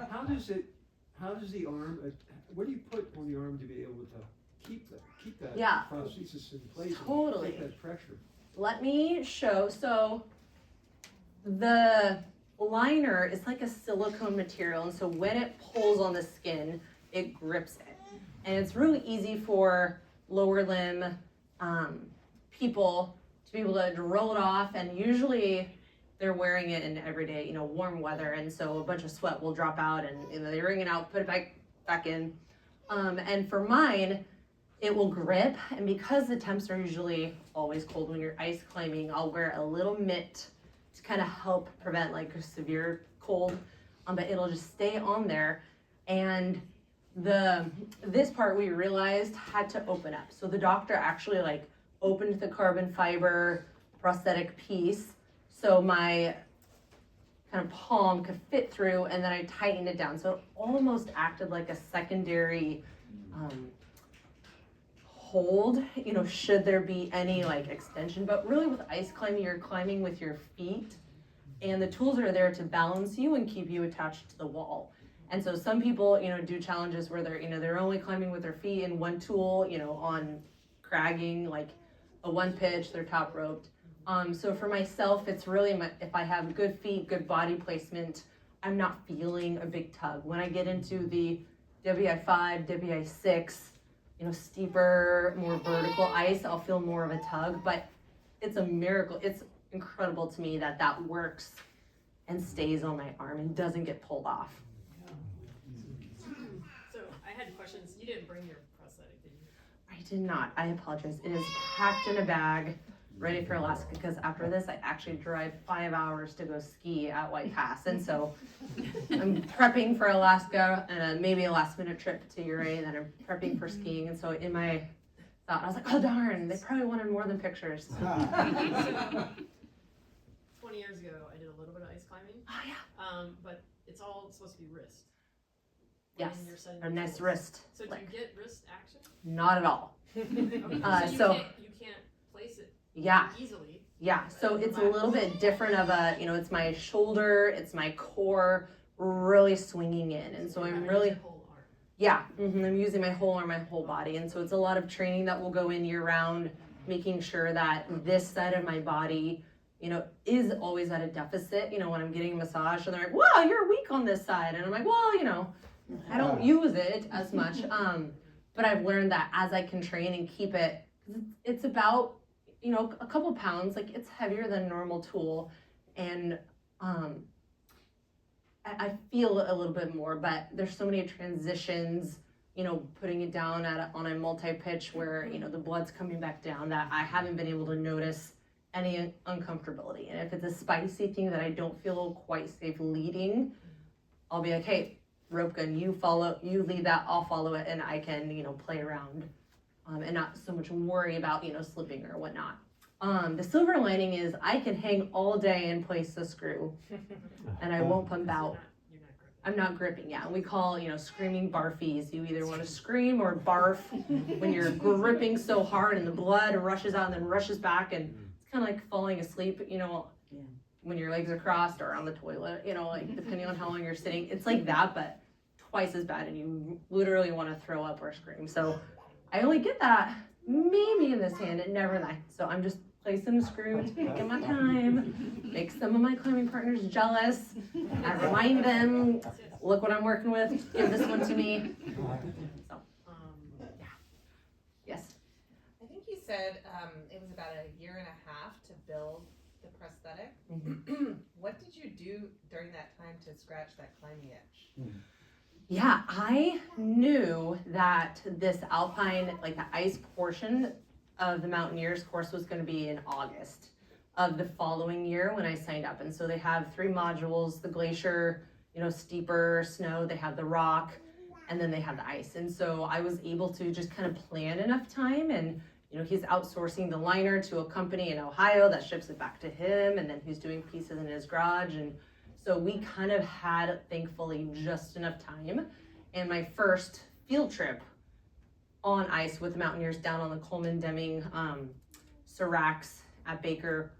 How does the arm, what do you put on the arm to be able to keep that
Yeah.
prosthesis in place?
Totally.
And keep that pressure.
Let me show. So the liner is like a silicone material, and so when it pulls on the skin, it grips it. And it's really easy for lower limb people to be able to roll it off, and usually they're wearing it in everyday, warm weather, and so a bunch of sweat will drop out, and they wring it out, put it back in. And for mine, it will grip, and because the temps are usually always cold when you're ice climbing, I'll wear a little mitt to kind of help prevent like a severe cold, but it'll just stay on there. And this part we realized had to open up. So the doctor actually opened the carbon fiber prosthetic piece so my kind of palm could fit through, and then I tightened it down. So it almost acted like a secondary hold, should there be any extension. But really with ice climbing, you're climbing with your feet, and the tools are there to balance you and keep you attached to the wall. And so some people, do challenges where they're only climbing with their feet and one tool, on cragging, like a one pitch, they're top roped. So for myself, it's really if I have good feet, good body placement, I'm not feeling a big tug. When I get into the WI5, WI6, steeper, more vertical ice, I'll feel more of a tug, but it's a miracle. It's incredible to me that works and stays on my arm and doesn't get pulled off.
So I had questions. You didn't bring your prosthetic, did you?
I did not. I apologize. It is packed in a bag, ready for Alaska, because after this, I actually drive 5 hours to go ski at White Pass. And so I'm prepping for Alaska and maybe a last minute trip to Ouray, and then I'm prepping for skiing. And so in my thought, I was like, oh darn, they probably wanted more than pictures.
20 years ago, I did a little bit of ice climbing.
Oh yeah.
But it's all supposed to be wrist.
Yes,
when you're setting
a
your
nice
tools?
wrist
So do
flick.
you get wrist action?
Not at all.
Okay,
so-
you can't place it
Yeah,
easily.
yeah. So it's a little bit different of a, it's my shoulder, it's my core really swinging in. And so
you
I'm
gotta
really,
use your whole arm.
yeah, I'm using my whole arm, my whole body. And so it's a lot of training that will go in year round, making sure that this side of my body, is always at a deficit. When I'm getting a massage and they're like, wow, you're weak on this side. And I'm like, well, I don't use it as much. But I've learned that as I can train and keep it, it's about, a couple pounds, like it's heavier than a normal tool. And I feel a little bit more, but there's so many transitions, putting it down on a multi-pitch where, the blood's coming back down, that I haven't been able to notice any uncomfortability. And if it's a spicy thing that I don't feel quite safe leading, I'll be like, hey, rope gun, you lead that, I'll follow it, and I can, play around and not so much worry about, slipping or whatnot. The silver lining is I can hang all day and place the screw and I won't pump out.
You're not gripping.
I'm not gripping, yeah. We call, screaming barfies. You either want to scream or barf when you're gripping so hard and the blood rushes out and then rushes back, and it's kind of like falling asleep, when your legs are crossed or on the toilet, like depending on how long you're sitting. It's like that, but twice as bad, and you literally want to throw up or scream. So I only get that maybe in this hand and never that. So I'm just placing the screw, taking my time, make some of my climbing partners jealous. I remind them, look what I'm working with, give this one to me. So, yeah. Yes.
I think you said it was about a year and a half to build the prosthetic. What did you do during that time to scratch that climbing itch?
Yeah, I knew that this alpine, like the ice portion of the Mountaineers course was going to be in August of the following year when I signed up. And so they have 3 modules, the glacier, steeper snow, they have the rock, and then they have the ice. And so I was able to just kind of plan enough time, and he's outsourcing the liner to a company in Ohio that ships it back to him, and then he's doing pieces in his garage. And so we kind of had, thankfully, just enough time. And my first field trip on ice with the Mountaineers down on the Coleman-Deming Seracs at Baker,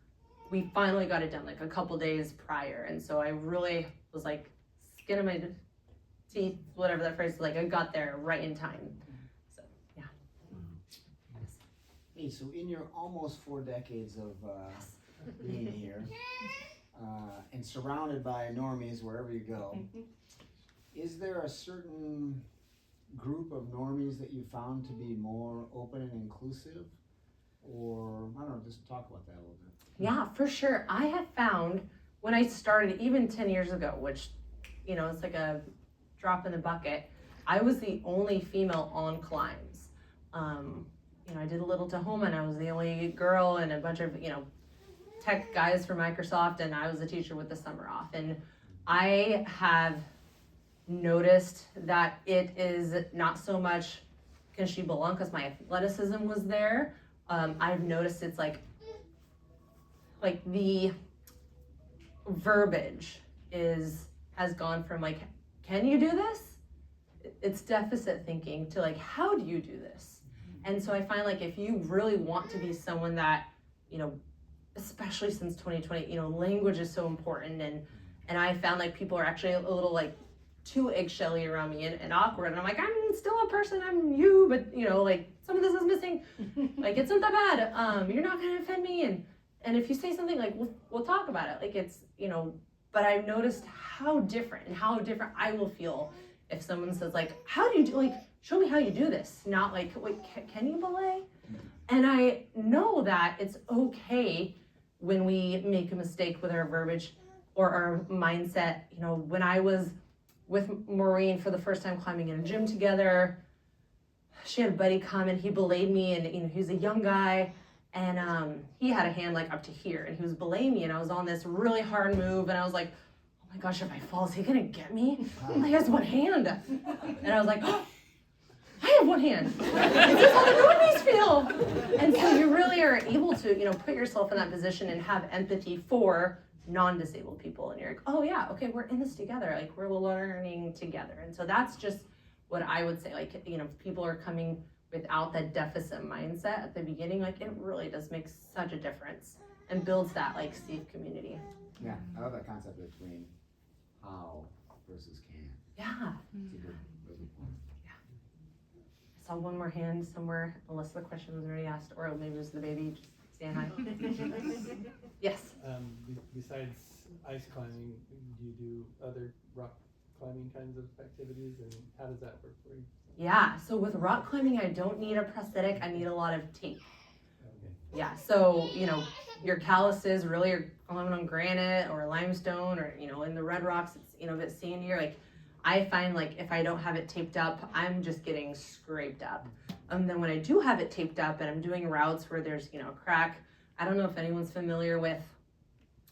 we finally got it done like a couple days prior. And so I really was like skin of my teeth, whatever that phrase is, like I got there right in time. So, yeah.
Hey, so in your almost 4 decades of being here, and surrounded by normies wherever you go, is there a certain group of normies that you found to be more open and inclusive? Or, I don't know, just talk about that a little bit.
Yeah, for sure. I have found when I started, even 10 years ago, which, it's like a drop in the bucket, I was the only female on climbs. I did a little Tahoma, and I was the only girl, and a bunch of, tech guys from Microsoft, and I was a teacher with the summer off. And I have noticed that it is not so much can she belong because my athleticism was there. I've noticed it's like the verbiage has gone from like, can you do this? It's deficit thinking to like, how do you do this? And so I find like if you really want to be someone that, especially since 2020, language is so important, and I found like people are actually a little like too eggshelly around me and awkward, and I'm like, I'm still a person, I'm you, but like some of this is missing, like it's not that bad, you're not gonna offend me, and if you say something like we'll talk about it, like it's but I've noticed how different I will feel if someone says like, how do you do, like show me how you do this, not like, wait, can you belay? And I know that it's okay when we make a mistake with our verbiage or our mindset. When I was with Maureen for the first time climbing in a gym together, she had a buddy come and he belayed me, and he was a young guy, and he had a hand like up to here, and he was belaying me, and I was on this really hard move, and I was like, oh my gosh, if I fall, is he gonna get me? He has one hand. And I was like, oh, I have one hand. Is this how the normies feel? And so you really are able to, put yourself in that position and have empathy for non-disabled people, and you're like, oh yeah, okay, we're in this together, like we're learning together. And so that's just what I would say, like, you know, if people are coming without that deficit mindset at the beginning, like it really does make such a difference and builds that like safe community.
Yeah, I love that concept between how versus can.
Yeah.
It's a good point.
I saw one more hand somewhere, unless the question was already asked, or maybe it was the baby just saying hi. Yes.
Besides ice climbing, do you do other rock climbing kinds of activities, and how does that work for you?
Yeah, so with rock climbing, I don't need a prosthetic, I need a lot of tape.
Okay.
Yeah, so, you know, your calluses really are climbing on granite or limestone, or, you know, in the red rocks, it's, you know, a bit sandier. Like, I find like if I don't have it taped up, I'm just getting scraped up. And then when I do have it taped up and I'm doing routes where there's, you know, a crack, I don't know if anyone's familiar with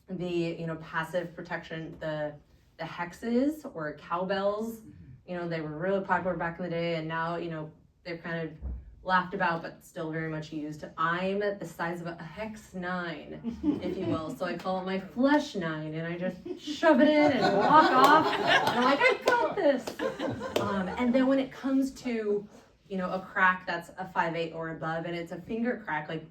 the, you know, passive protection, the hexes or cowbells. You know, they were really popular back in the day, and now, you know, they're kind of laughed about, but still very much used. I'm the size of a hex 9, if you will. So I call it my flesh 9, and I just shove it in and walk off. And I'm like, I got this. And then when it comes to, you know, a crack that's a 5/8 or above, and it's a finger crack, like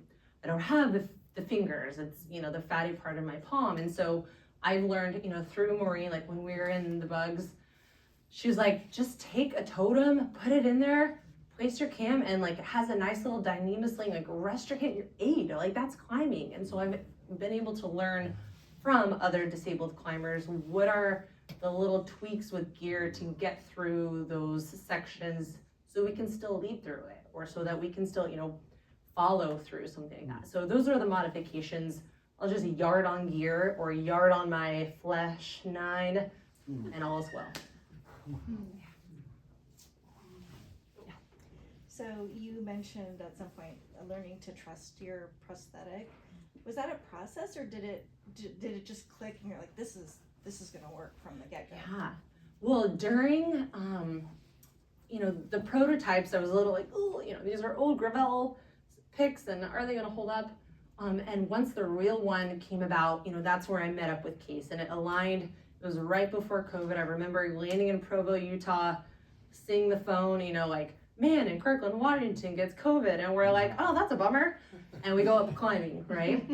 I don't have the fingers. It's, you know, the fatty part of my palm. And so I've learned, you know, through Maureen, like when we were in the bugs, she was like, just take a totem, put it in there, place your cam, and like it has a nice little Dyneema sling, like rest your hand, your aid, like that's climbing. And so I've been able to learn from other disabled climbers what are the little tweaks with gear to get through those sections so we can still lead through it, or so that we can still, you know, follow through something like that. So those are the modifications. I'll just yard on gear or yard on my flesh 9 and all is well.
So you mentioned at some point learning to trust your prosthetic. Was that a process, or did it just click and you're like, this is gonna work from the get-go?
Yeah. Well, during you know, the prototypes, I was a little like, oh, you know, these are old Gravel picks, and are they gonna hold up? And once the real one came about, you know, that's where I met up with Case, and it aligned. It was right before COVID. I remember landing in Provo, Utah, seeing the phone, you know, like, man, in Kirkland, Washington gets COVID, and we're like, oh, that's a bummer. And we go up climbing, right?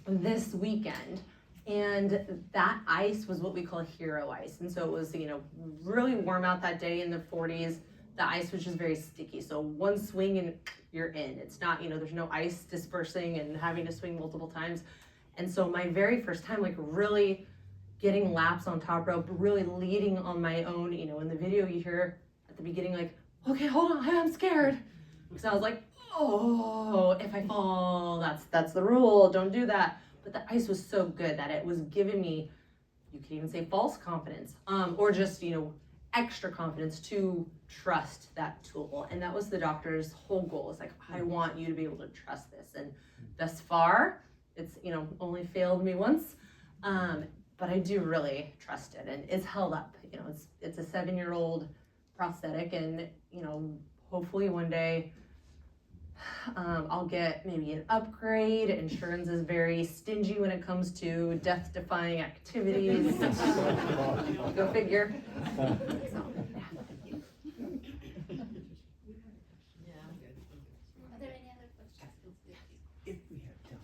This weekend. And that ice was what we call hero ice. And so it was, you know, really warm out that day in the 40s. The ice was just very sticky. So one swing and you're in. It's not, you know, there's no ice dispersing and having to swing multiple times. And so my very first time, like really getting laps on top rope, really leading on my own, you know, in the video you hear at the beginning, like, okay, hold on, I'm scared. Because I was like, oh, if I fall, that's the rule, don't do that. But the ice was so good that it was giving me, you could even say false confidence, or just, you know, extra confidence to trust that tool. And that was the doctor's whole goal. It's like, I want you to be able to trust this. And thus far, it's, you know, only failed me once, but I do really trust it, and it's held up. You know, it's a 7-year-old prosthetic, and, you know, hopefully one day I'll get maybe an upgrade. Insurance is very stingy when it comes to death-defying activities. Go figure. So,
Are there any other questions?
If we have time,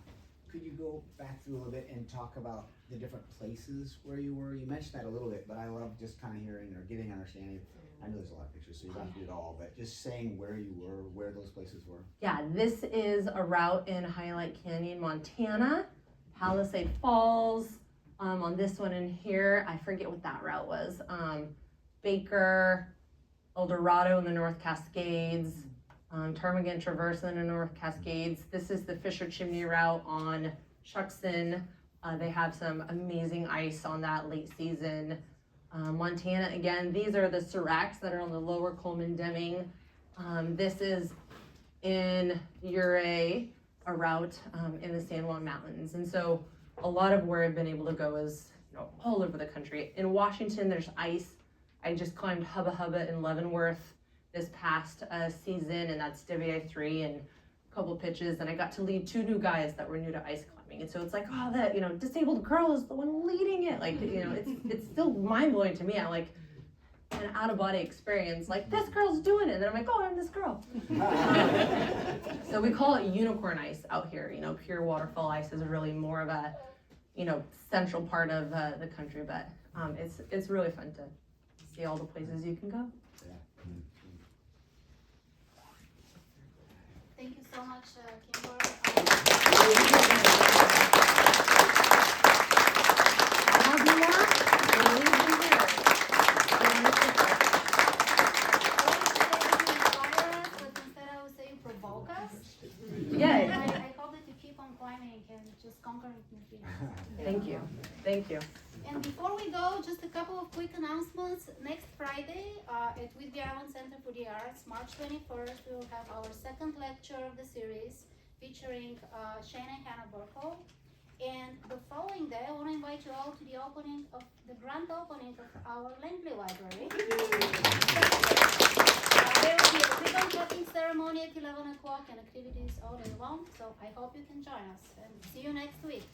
could you go back through a little bit and talk about the different places where you were? You mentioned that a little bit, but I love just kind of hearing or getting an understanding. I know there's a lot of pictures, so you don't have to do it all, but just saying where you were, where those places were.
yeah, this is a route in Highlight Canyon, Montana, Palisade Falls. On this one in here, I forget what that route was. Baker, El Dorado in the North Cascades, Ptarmigan Traverse in the North Cascades. This is the Fisher Chimney route on Shuckson. They have some amazing ice on that late season. Montana, again, these are the seracs that are on the lower Coleman Deming. This is in Ouray, a route in the San Juan Mountains. And so a lot of where I've been able to go is, you know, all over the country. In Washington, there's ice. I just climbed Hubba Hubba in Leavenworth this past season, and that's WI3 and a couple pitches. And I got to lead 2 new guys that were new to ice climbing. happening. And so it's like, oh, that, you know, disabled girl is the one leading it. Like, you know, it's still mind blowing to me. I'm like, an out of body experience, like this girl's doing it. And then I'm like, oh, I'm this girl. So we call it unicorn ice out here. You know, pure waterfall ice is really more of a, you know, central part of the country, but it's really fun to see all the places you can go.
Thank you so much, Kimber.
Have more? We'll leave them here.
Instead I would say provoke us.
Yay.
I hope that you keep on climbing and just conquer new things.
Thank you. Thank you.
And before we go, just a couple of quick announcements. Next Friday at Whitby Island Center for the Arts, March 21st, we will have our second lecture of the series featuring Shane and Hannah Burkle. And the following day, I want to invite you all to the opening of the grand opening of our Langley Library. There will be a ribbon cutting ceremony at 11 o'clock and activities all day long. So I hope you can join us and see you next week.